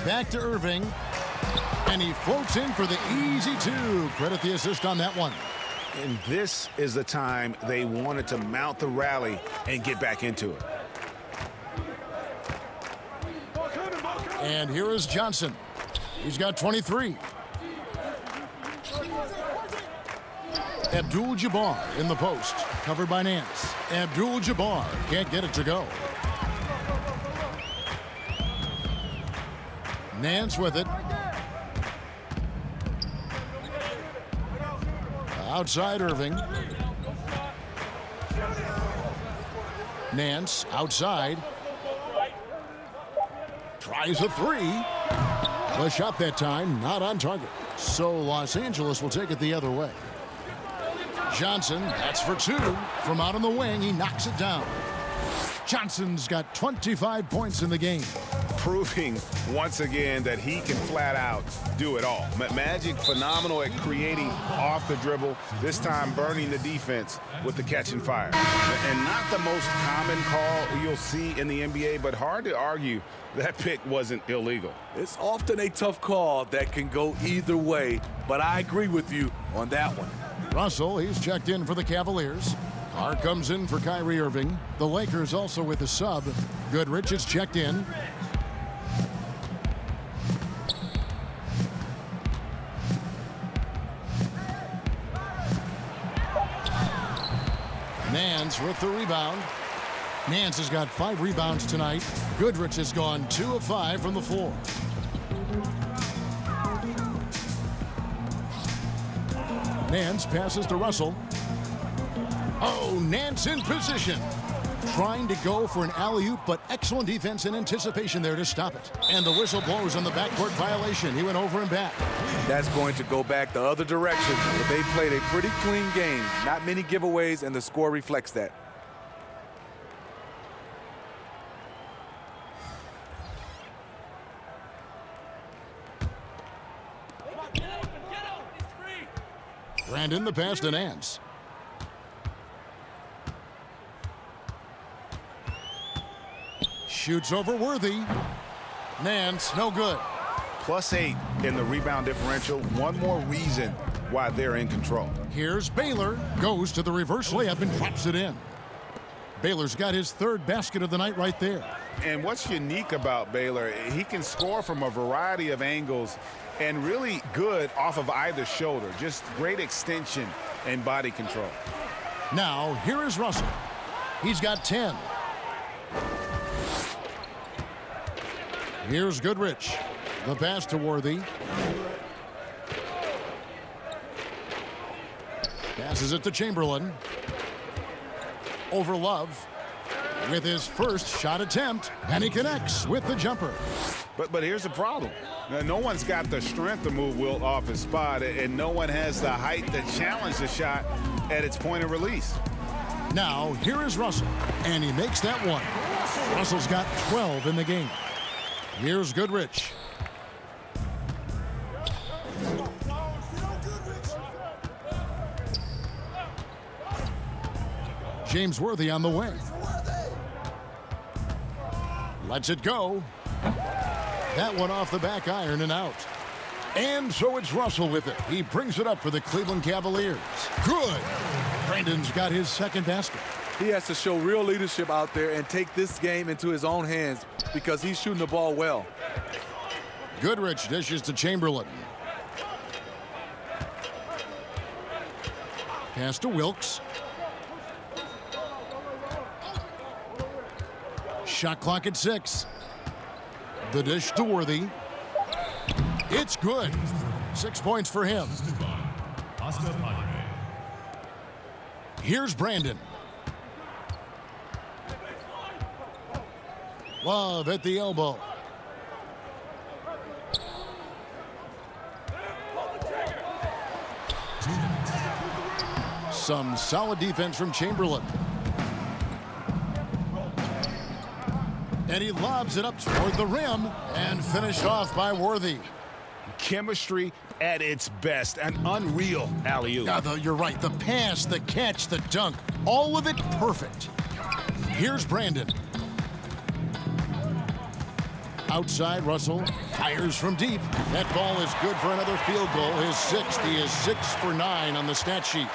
Back to Irving. And he floats in for the easy 2. Credit the assist on that one. And this is the time they wanted to mount the rally and get back into it. And here is Johnson. He's got 23. Abdul-Jabbar in the post. Covered by Nance. Abdul-Jabbar can't get it to go. Nance with it. Outside Irving. Nance outside. Tries a 3. The shot that time not on target. So Los Angeles will take it the other way. Johnson, that's for 2. From out on the wing, he knocks it down. Johnson's got 25 points in the game. proving once again that he can flat out do it all. Magic phenomenal at creating off the dribble, this time burning the defense with the catch and fire. And not the most common call you'll see in the NBA, but hard to argue that pick wasn't illegal. It's often a tough call that can go either way, but I agree with you on that one. Russell, he's checked in for the Cavaliers. Carr comes in for Kyrie Irving. The Lakers also with a sub. Goodrich is checked in. Nance with the rebound. Nance has got 5 rebounds tonight. Goodrich has gone 2 of 5 from the floor. Nance passes to Russell. Oh, Nance in position. Trying to go for an alley-oop, but excellent defense and anticipation there to stop it. And the whistle blows on the backcourt violation. He went over and back. That's going to go back the other direction, but they played a pretty clean game. Not many giveaways, and the score reflects that. Brandon the pass to Nance. Shoots over Worthy. Nance, no good. +8 in the rebound differential. One more reason why they're in control. Here's Baylor. Goes to the reverse layup and drops it in. Baylor's got his 3rd basket of the night right there. And what's unique about Baylor, he can score from a variety of angles and really good off of either shoulder. Just great extension and body control. Now, here is Russell. He's got 10. Here's Goodrich. The pass to Worthy. Passes it to Chamberlain. Over Love. With his first shot attempt, and he connects with the jumper. But here's the problem. No one's got the strength to move Wilt off his spot, and no one has the height to challenge the shot at its point of release. Now, here is Russell, and he makes that one. Russell's got 12 in the game. Here's Goodrich. James Worthy on the wing. Lets it go. That one off the back iron and out. And so it's Russell with it. He brings it up for the Cleveland Cavaliers. Good. Brandon's got his 2nd basket. He has to show real leadership out there and take this game into his own hands because he's shooting the ball well. Goodrich dishes to Chamberlain. Pass to Wilkes. Shot clock at 6. The dish to Worthy. It's good. 6 points for him. Here's Brandon. Love at the elbow. Some solid defense from Chamberlain. And he lobs it up toward the rim and finished off by Worthy. Chemistry at its best. An unreal alley-oop. Yeah, you're right. The pass, the catch, the dunk, all of it perfect. Here's Brandon. Outside, Russell fires from deep. That ball is good for another field goal. His 6th. He is 6 for 9 on the stat sheet.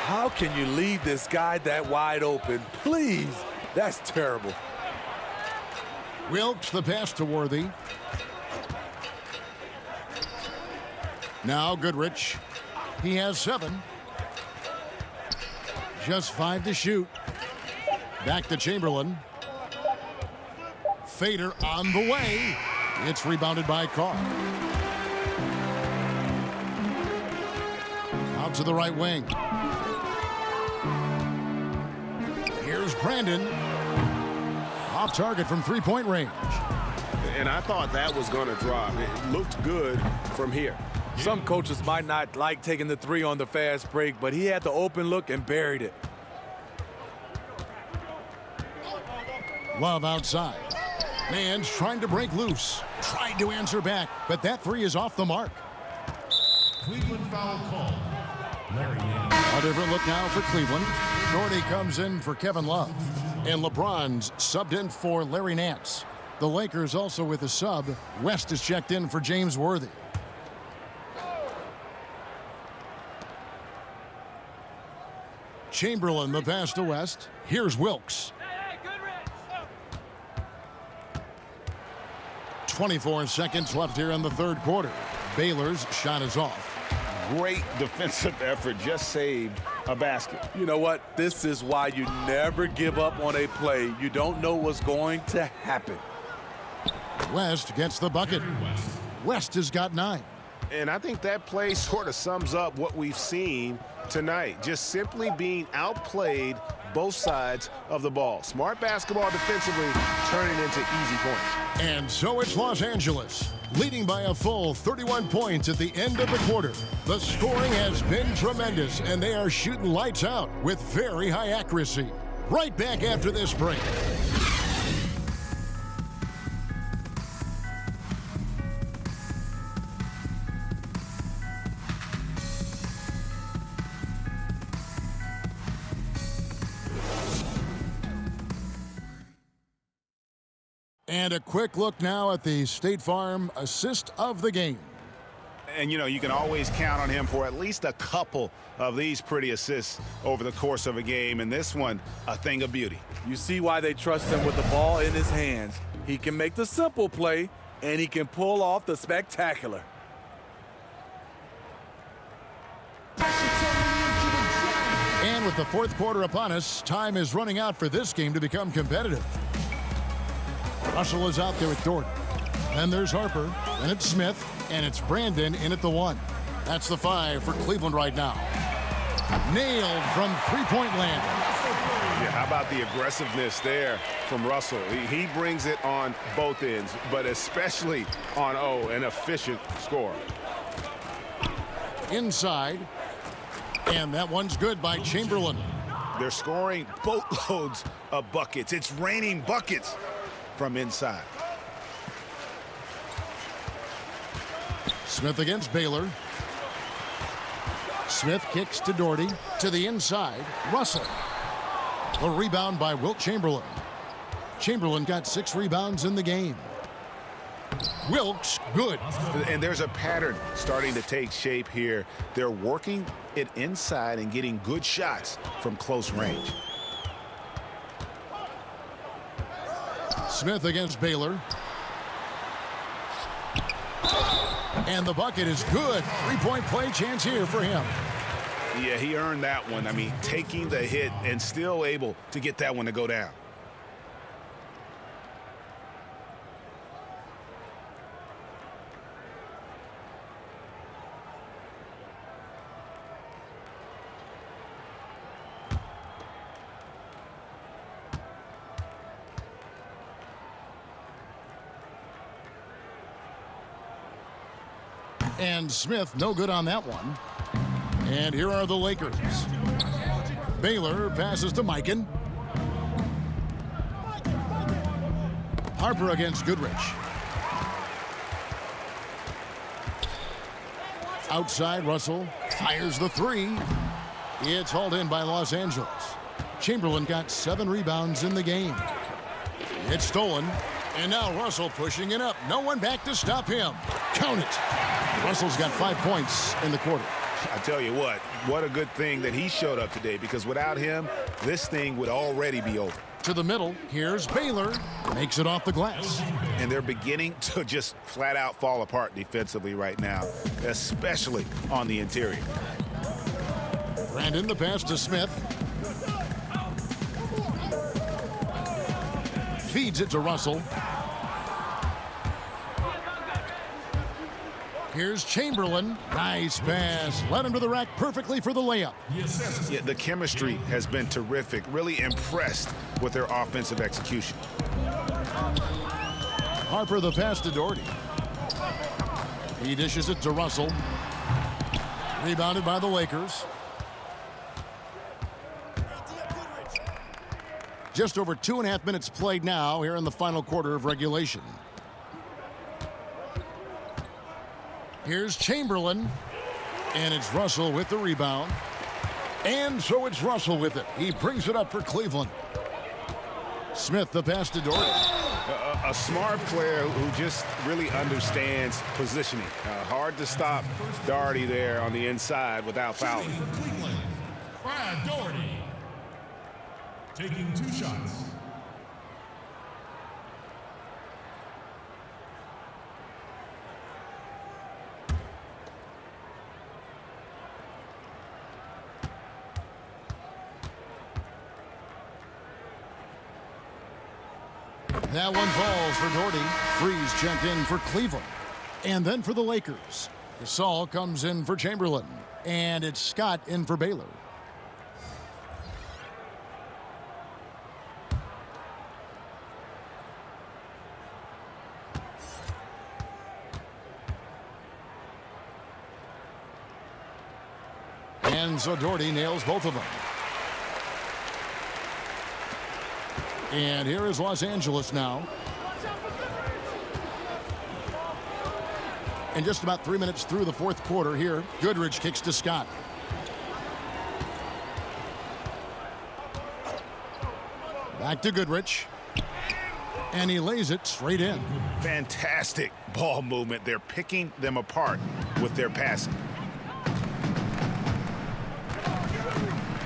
How can you leave this guy that wide open? Please, that's terrible. Wilkes the pass to Worthy. Now Goodrich. He has 7. Just 5 to shoot. Back to Chamberlain. Fader on the way. It's rebounded by Carr. Out to the right wing. Here's Brandon. Off target from 3-point range. And I thought that was going to drop. It looked good from here. Some coaches might not like taking the 3 on the fast break, but he had the open look and buried it. Love outside. Man's trying to break loose. Tried to answer back, but that three is off the mark. Cleveland foul call. Larry Nance. A different look now for Cleveland. Doherty comes in for Kevin Love. And LeBron's subbed in for Larry Nance. The Lakers also with a sub. West is checked in for James Worthy. Chamberlain the pass to West. Here's Wilkes. 24 seconds left here in the third quarter. Baylor's shot is off. Great defensive effort, just saved a basket. You know what? This is why you never give up on a play. You don't know what's going to happen. West gets the bucket. West has got 9. And I think that play sort of sums up what we've seen tonight. Just simply being outplayed both sides of the ball. Smart basketball defensively, turning into easy points. And so it's Los Angeles, leading by a full 31 points at the end of the quarter. The scoring has been tremendous, and they are shooting lights out with very high accuracy. Right back after this break. And a quick look now at the State Farm assist of the game. And, you know, you can always count on him for at least a couple of these pretty assists over the course of a game. And this one, a thing of beauty. You see why they trust him with the ball in his hands. He can make the simple play, and he can pull off the spectacular. And with the fourth quarter upon us, time is running out for this game to become competitive. Russell is out there with Doherty. Then there's Harper, and it's Smith, and it's Brandon in at the 1. That's the 5 for Cleveland right now. Nailed from three-point land. Yeah, how about the aggressiveness there from Russell? He brings it on both ends, but especially on an efficient score. Inside, and that one's good by Chamberlain. They're scoring boatloads of buckets. It's raining buckets from inside. Smith against Baylor. Smith kicks to Doherty. To the inside, Russell. A rebound by Wilt Chamberlain. Chamberlain got 6 rebounds in the game. Wilkes, good. And there's a pattern starting to take shape here. They're working it inside and getting good shots from close range. Smith against Baylor. And the bucket is good. Three-point play chance here for him. Yeah, he earned that one. I mean, taking the hit and still able to get that one to go down. And Smith, no good on that one. And here are the Lakers. Baylor passes to Mikan. Harper against Goodrich. Outside, Russell fires the 3. It's hauled in by Los Angeles. Chamberlain got 7 rebounds in the game. It's stolen. And now Russell pushing it up. No one back to stop him. Count it. Russell's got 5 points in the quarter. I tell you what a good thing that he showed up today, because without him, this thing would already be over. To the middle, here's Baylor. Makes it off the glass. And they're beginning to just flat out fall apart defensively right now, especially on the interior. Brandon the pass to Smith. Feeds it to Russell. Here's Chamberlain. Nice pass. Led him to the rack perfectly for the layup. Yeah, the chemistry has been terrific. Really impressed with their offensive execution. Harper the pass to Doherty. He dishes it to Russell. Rebounded by the Lakers. Just over 2.5 minutes played now here in the final quarter of regulation. Here's Chamberlain. And it's Russell with the rebound. And so it's Russell with it. He brings it up for Cleveland. Smith the pass to Doherty. A smart player who just really understands positioning. Hard to stop Doherty there on the inside without fouling. Brad Doherty taking 2 shots. That one falls for Doherty. Freeze checked in for Cleveland. And then for the Lakers. Gasol comes in for Chamberlain. And it's Scott in for Baylor. And so Doherty nails both of them. And here is Los Angeles now. And just about 3 minutes through the fourth quarter here. Goodrich kicks to Scott. Back to Goodrich. And he lays it straight in. Fantastic ball movement. They're picking them apart with their passing.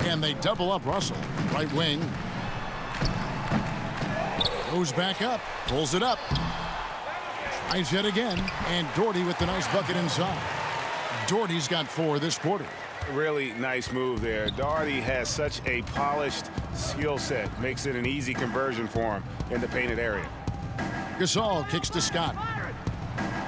And they double up Russell. Right wing. Goes back up. Pulls it up. Tries yet again. And Doherty with the nice bucket inside. Doherty's got 4 this quarter. Really nice move there. Doherty has such a polished skill set. Makes it an easy conversion for him in the painted area. Gasol kicks to Scott.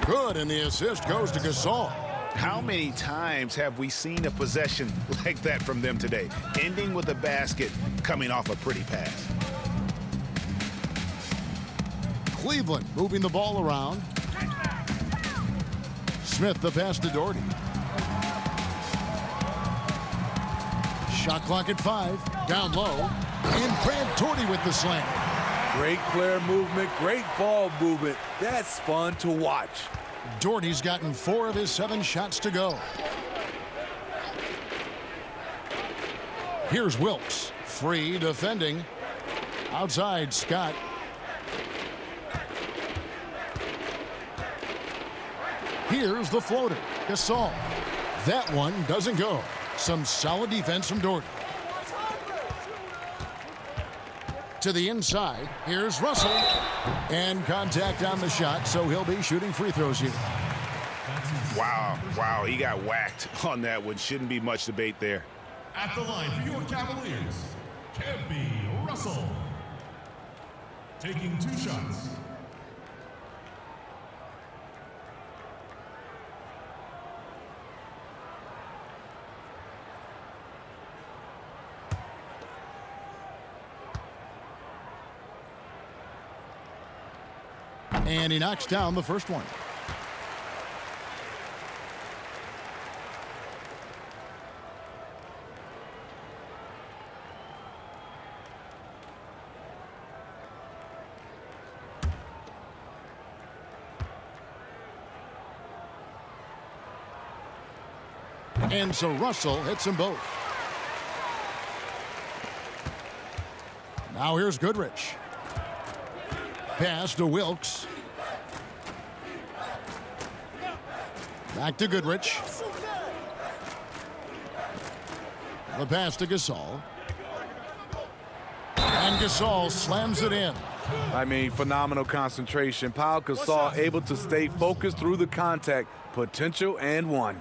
Good, and the assist goes to Gasol. How many times have we seen a possession like that from them today? Ending with a basket, coming off a pretty pass. Cleveland moving the ball around. Smith the pass to Doherty. Shot clock at 5. Down low. And Brad Doherty with the slam. Great player movement, great ball movement. That's fun to watch. Doherty's gotten 4 of his 7 shots to go. Here's Wilkes. Free defending. Outside Scott. Here's the floater. Gasol. That one doesn't go. Some solid defense from Doherty. To the inside. Here's Russell. And contact on the shot, so he'll be shooting free throws here. Wow, he got whacked on that one. Shouldn't be much debate there. At the line for your Cavaliers, Kevin Russell taking 2 shots. And he knocks down the first one. And so Russell hits them both. Now here's Goodrich. Pass to Wilkes. Back to Goodrich. The pass to Gasol. And Gasol slams it in. I mean, phenomenal concentration. Pau Gasol able to stay focused through the contact. Potential and one.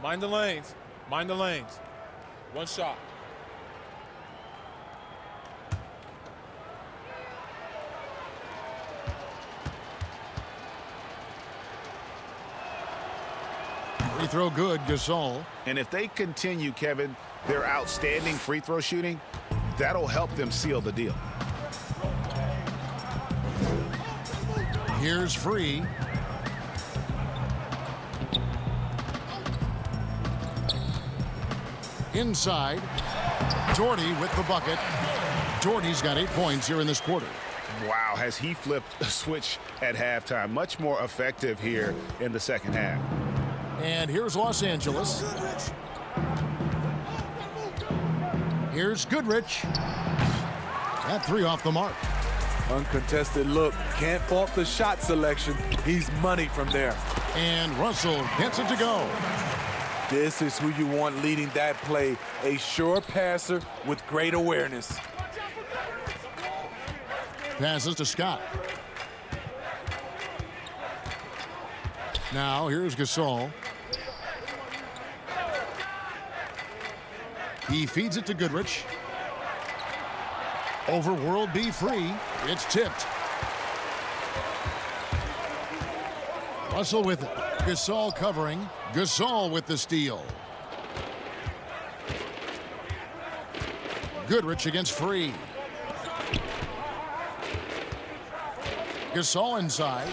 Mind the lanes. Mind the lanes. One shot. Free throw good, Gasol. And if they continue, Kevin, their outstanding free throw shooting, that'll help them seal the deal. Here's Free. Inside. Doherty with the bucket. Doherty's got 8 points here in this quarter. Wow, has he flipped a switch at halftime. Much more effective here in the second half. And here's Los Angeles. Here's Goodrich. That 3 off the mark. Uncontested look. Can't fault the shot selection. He's money from there. And Russell gets it to go. This is who you want leading that play. A sure passer with great awareness. Passes to Scott. Now here's Gasol. He feeds it to Goodrich. Over World B free. It's tipped. Russell with it. Gasol covering. Gasol with the steal. Goodrich against Free. Gasol inside.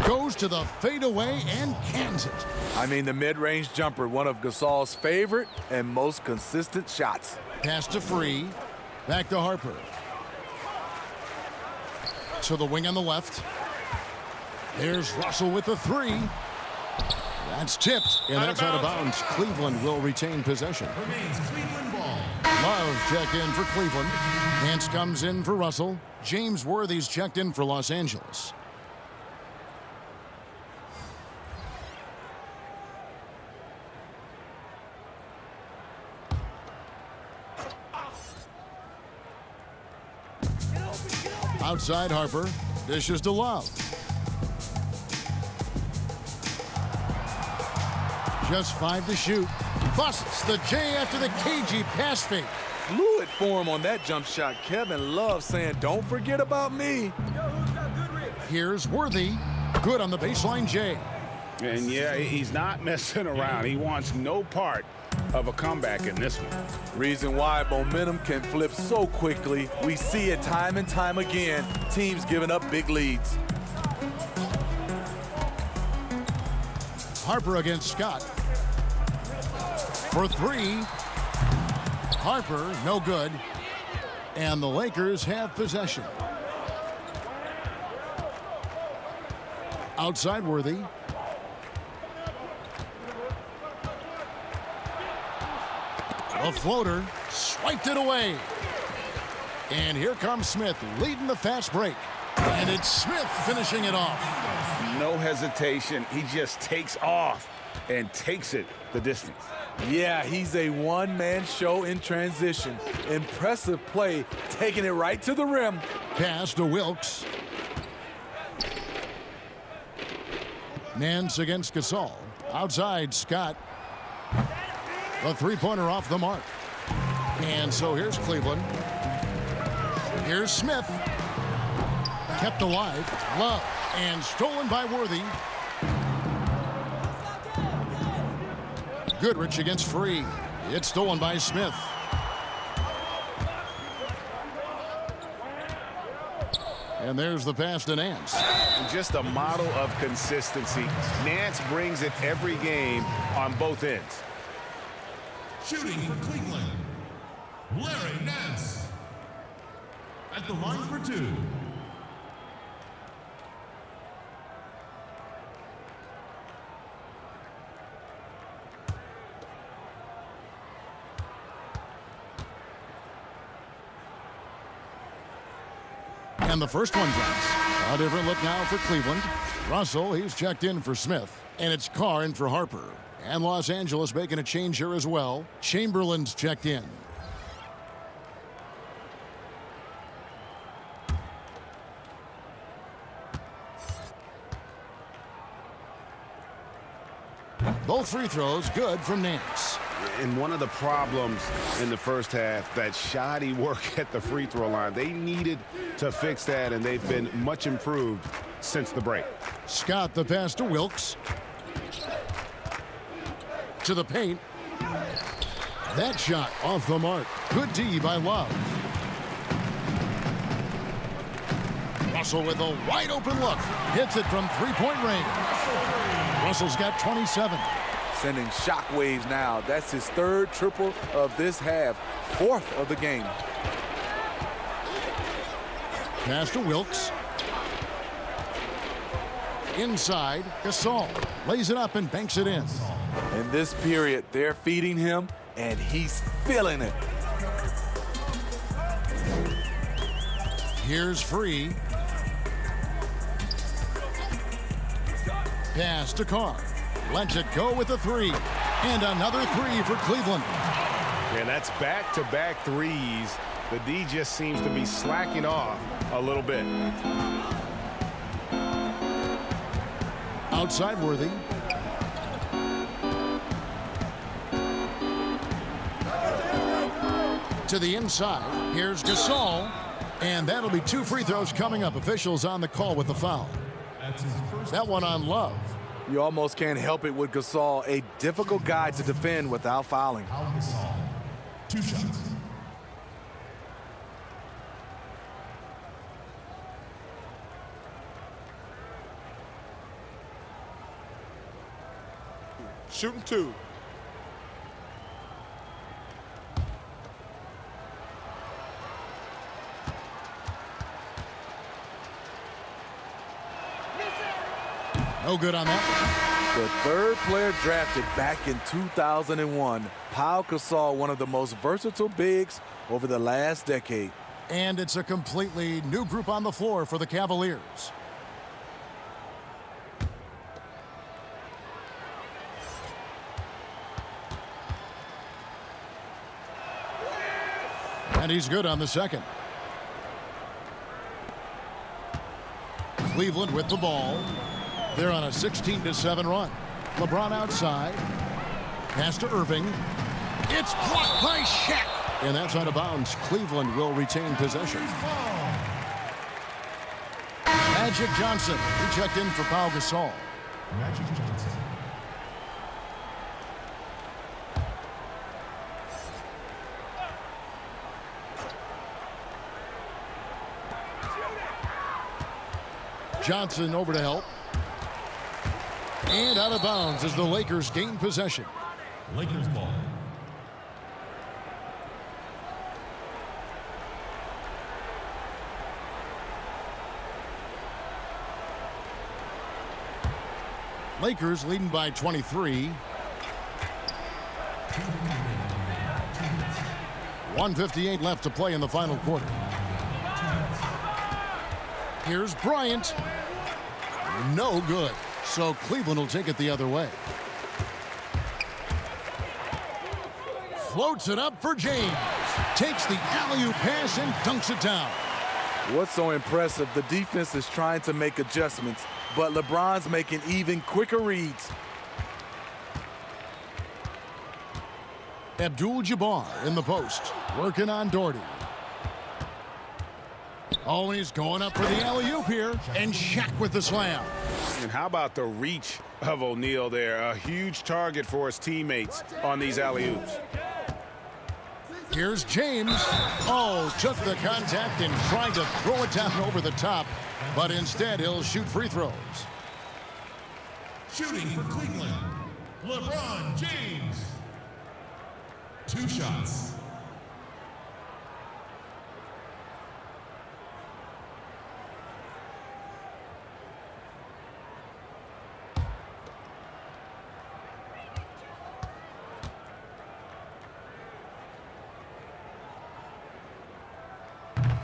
Goes to the fadeaway and cans it. I mean, the mid-range jumper, one of Gasol's favorite and most consistent shots. Pass to Free. Back to Harper. To the wing on the left. There's Russell with the 3. That's tipped, and that's out of bounds. Cleveland will retain possession. Remains Cleveland ball. Love check in for Cleveland. Hance comes in for Russell. James Worthy's checked in for Los Angeles. Outside Harper. Dishes to Love. Just 5 to shoot. Busts the J after the cagey pass fake. Fluid form on that jump shot. Kevin Love saying, don't forget about me. Here's Worthy. Good on the baseline J. And yeah, he's not messing around. He wants no part of a comeback in this one. Reason why momentum can flip so quickly. We see it time and time again. Teams giving up big leads. Harper against Scott. For 3. Harper, no good. And the Lakers have possession. Outside Worthy. A floater. Swiped it away. And here comes Smith leading the fast break. And it's Smith finishing it off. No hesitation. He just takes off and takes it the distance. Yeah, he's a one-man show in transition. Impressive play, taking it right to the rim. Pass to Wilkes. Nance against Gasol. Outside, Scott. A 3-pointer off the mark. And so here's Cleveland. Here's Smith. Kept alive. Love. And stolen by Worthy. Goodrich against Free. It's stolen by Smith. And there's the pass to Nance. Just a model of consistency. Nance brings it every game on both ends. Shooting for Cleveland, Larry Nance. At the line for 2. And the first one drops. A different look now for Cleveland. Russell, he's checked in for Smith. And it's Carr in for Harper. And Los Angeles making a change here as well. Chamberlain's checked in. Both free throws good from Nance. And one of the problems in the first half, that shoddy work at the free throw line. They needed to fix that, and they've been much improved since the break. Scott the pass to Wilkes. To the paint. That shot off the mark. Good D by Love. Russell with a wide open look. Hits it from three-point range. Russell's got 27. Sending shockwaves now. That's his third triple of this half, fourth of the game. Pass to Wilkes. Inside, Gasol lays it up and banks it in. In this period, they're feeding him, and he's feeling it. Here's Free. Pass to Carr. Lets it go with a three. And another three for Cleveland. And that's back-to-back threes. The D just seems to be slacking off a little bit. Outside Worthy. To the inside. Here's Gasol. And that'll be 2 free throws coming up. Officials on the call with the foul. That one on Love. You almost can't help it with Gasol, a difficult guy to defend without fouling. Gasol. 2 shots. Shooting 2. No good on that. The third player drafted back in 2001. Pau Gasol, one of the most versatile bigs over the last decade. And it's a completely new group on the floor for the Cavaliers. And he's good on the second. Cleveland with the ball. They're on a 16-7 run. LeBron outside. Pass to Irving. It's blocked by Shaq. And that's out of bounds. Cleveland will retain possession. Magic Johnson. He checked in for Pau Gasol. Magic Johnson. Johnson over to help. And out of bounds as the Lakers gain possession. Lakers ball. Lakers leading by 23. 1:58 left to play in the final quarter. Here's Bryant. No good. So Cleveland will take it the other way. Floats it up for James. Takes the alley-oop pass and dunks it down. What's so impressive, the defense is trying to make adjustments, but LeBron's making even quicker reads. Abdul-Jabbar in the post, working on Doherty. Oh, and he's going up for the alley-oop here, and Shaq with the slam. And how about the reach of O'Neal there? A huge target for his teammates on these alley-oops. Here's James. Oh, took the contact and tried to throw it down over the top, but instead he'll shoot free throws. Shooting for Cleveland, LeBron James. 2 shots.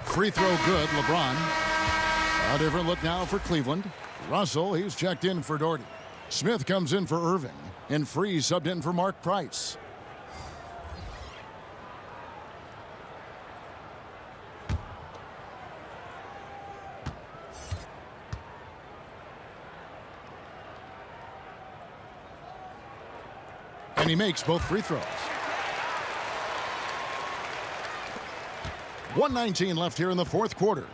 Free throw good, LeBron. A different look now for Cleveland. Russell, he's checked in for Doherty. Smith comes in for Irving. And Free subbed in for Mark Price. And he makes both free throws. 1:19 left here in the fourth quarter.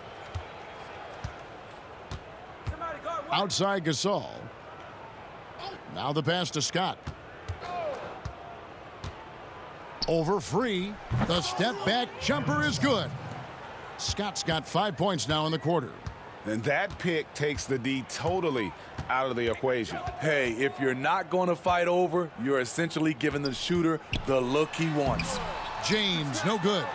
Outside Gasol. Now the pass to Scott. Over Free. The step back jumper is good. Scott's got 5 points now in the quarter. And that pick takes the D totally out of the equation. Hey, if you're not going to fight over, you're essentially giving the shooter the look he wants. James, no good.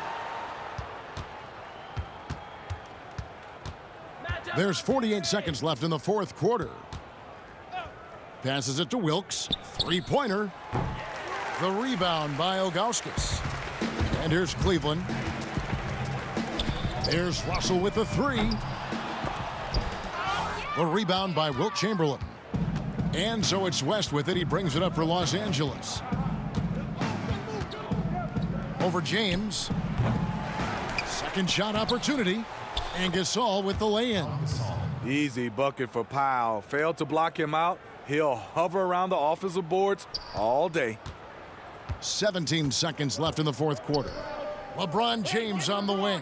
There's 48 seconds left in the fourth quarter. Passes it to Wilkes. Three-pointer. The rebound by Ilgauskas. And here's Cleveland. There's Russell with the three. The rebound by Wilt Chamberlain. And so it's West with it. He brings it up for Los Angeles. Over James. Second shot opportunity. And Gasol with the lay-in. Easy bucket for Powell. Failed to block him out. He'll hover around the offensive boards all day. 17 seconds left in the fourth quarter. LeBron James on the wing.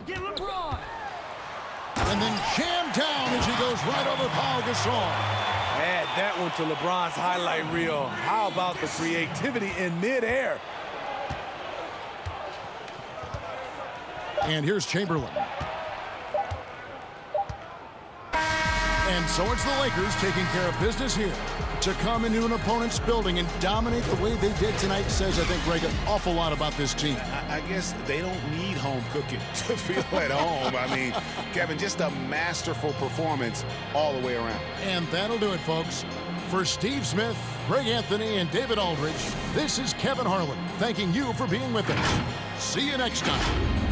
And then jammed down as he goes right over Paul Gasol. Add that one to LeBron's highlight reel. How about the creativity in midair? And here's Chamberlain. And so it's the Lakers taking care of business here. To come into an opponent's building and dominate the way they did tonight says, I think, Greg, an awful lot about this team. I guess they don't need home cooking to feel at home. I mean, Kevin, just a masterful performance all the way around. And that'll do it, folks. For Steve Smith, Greg Anthony, and David Aldridge, this is Kevin Harlan thanking you for being with us. See you next time.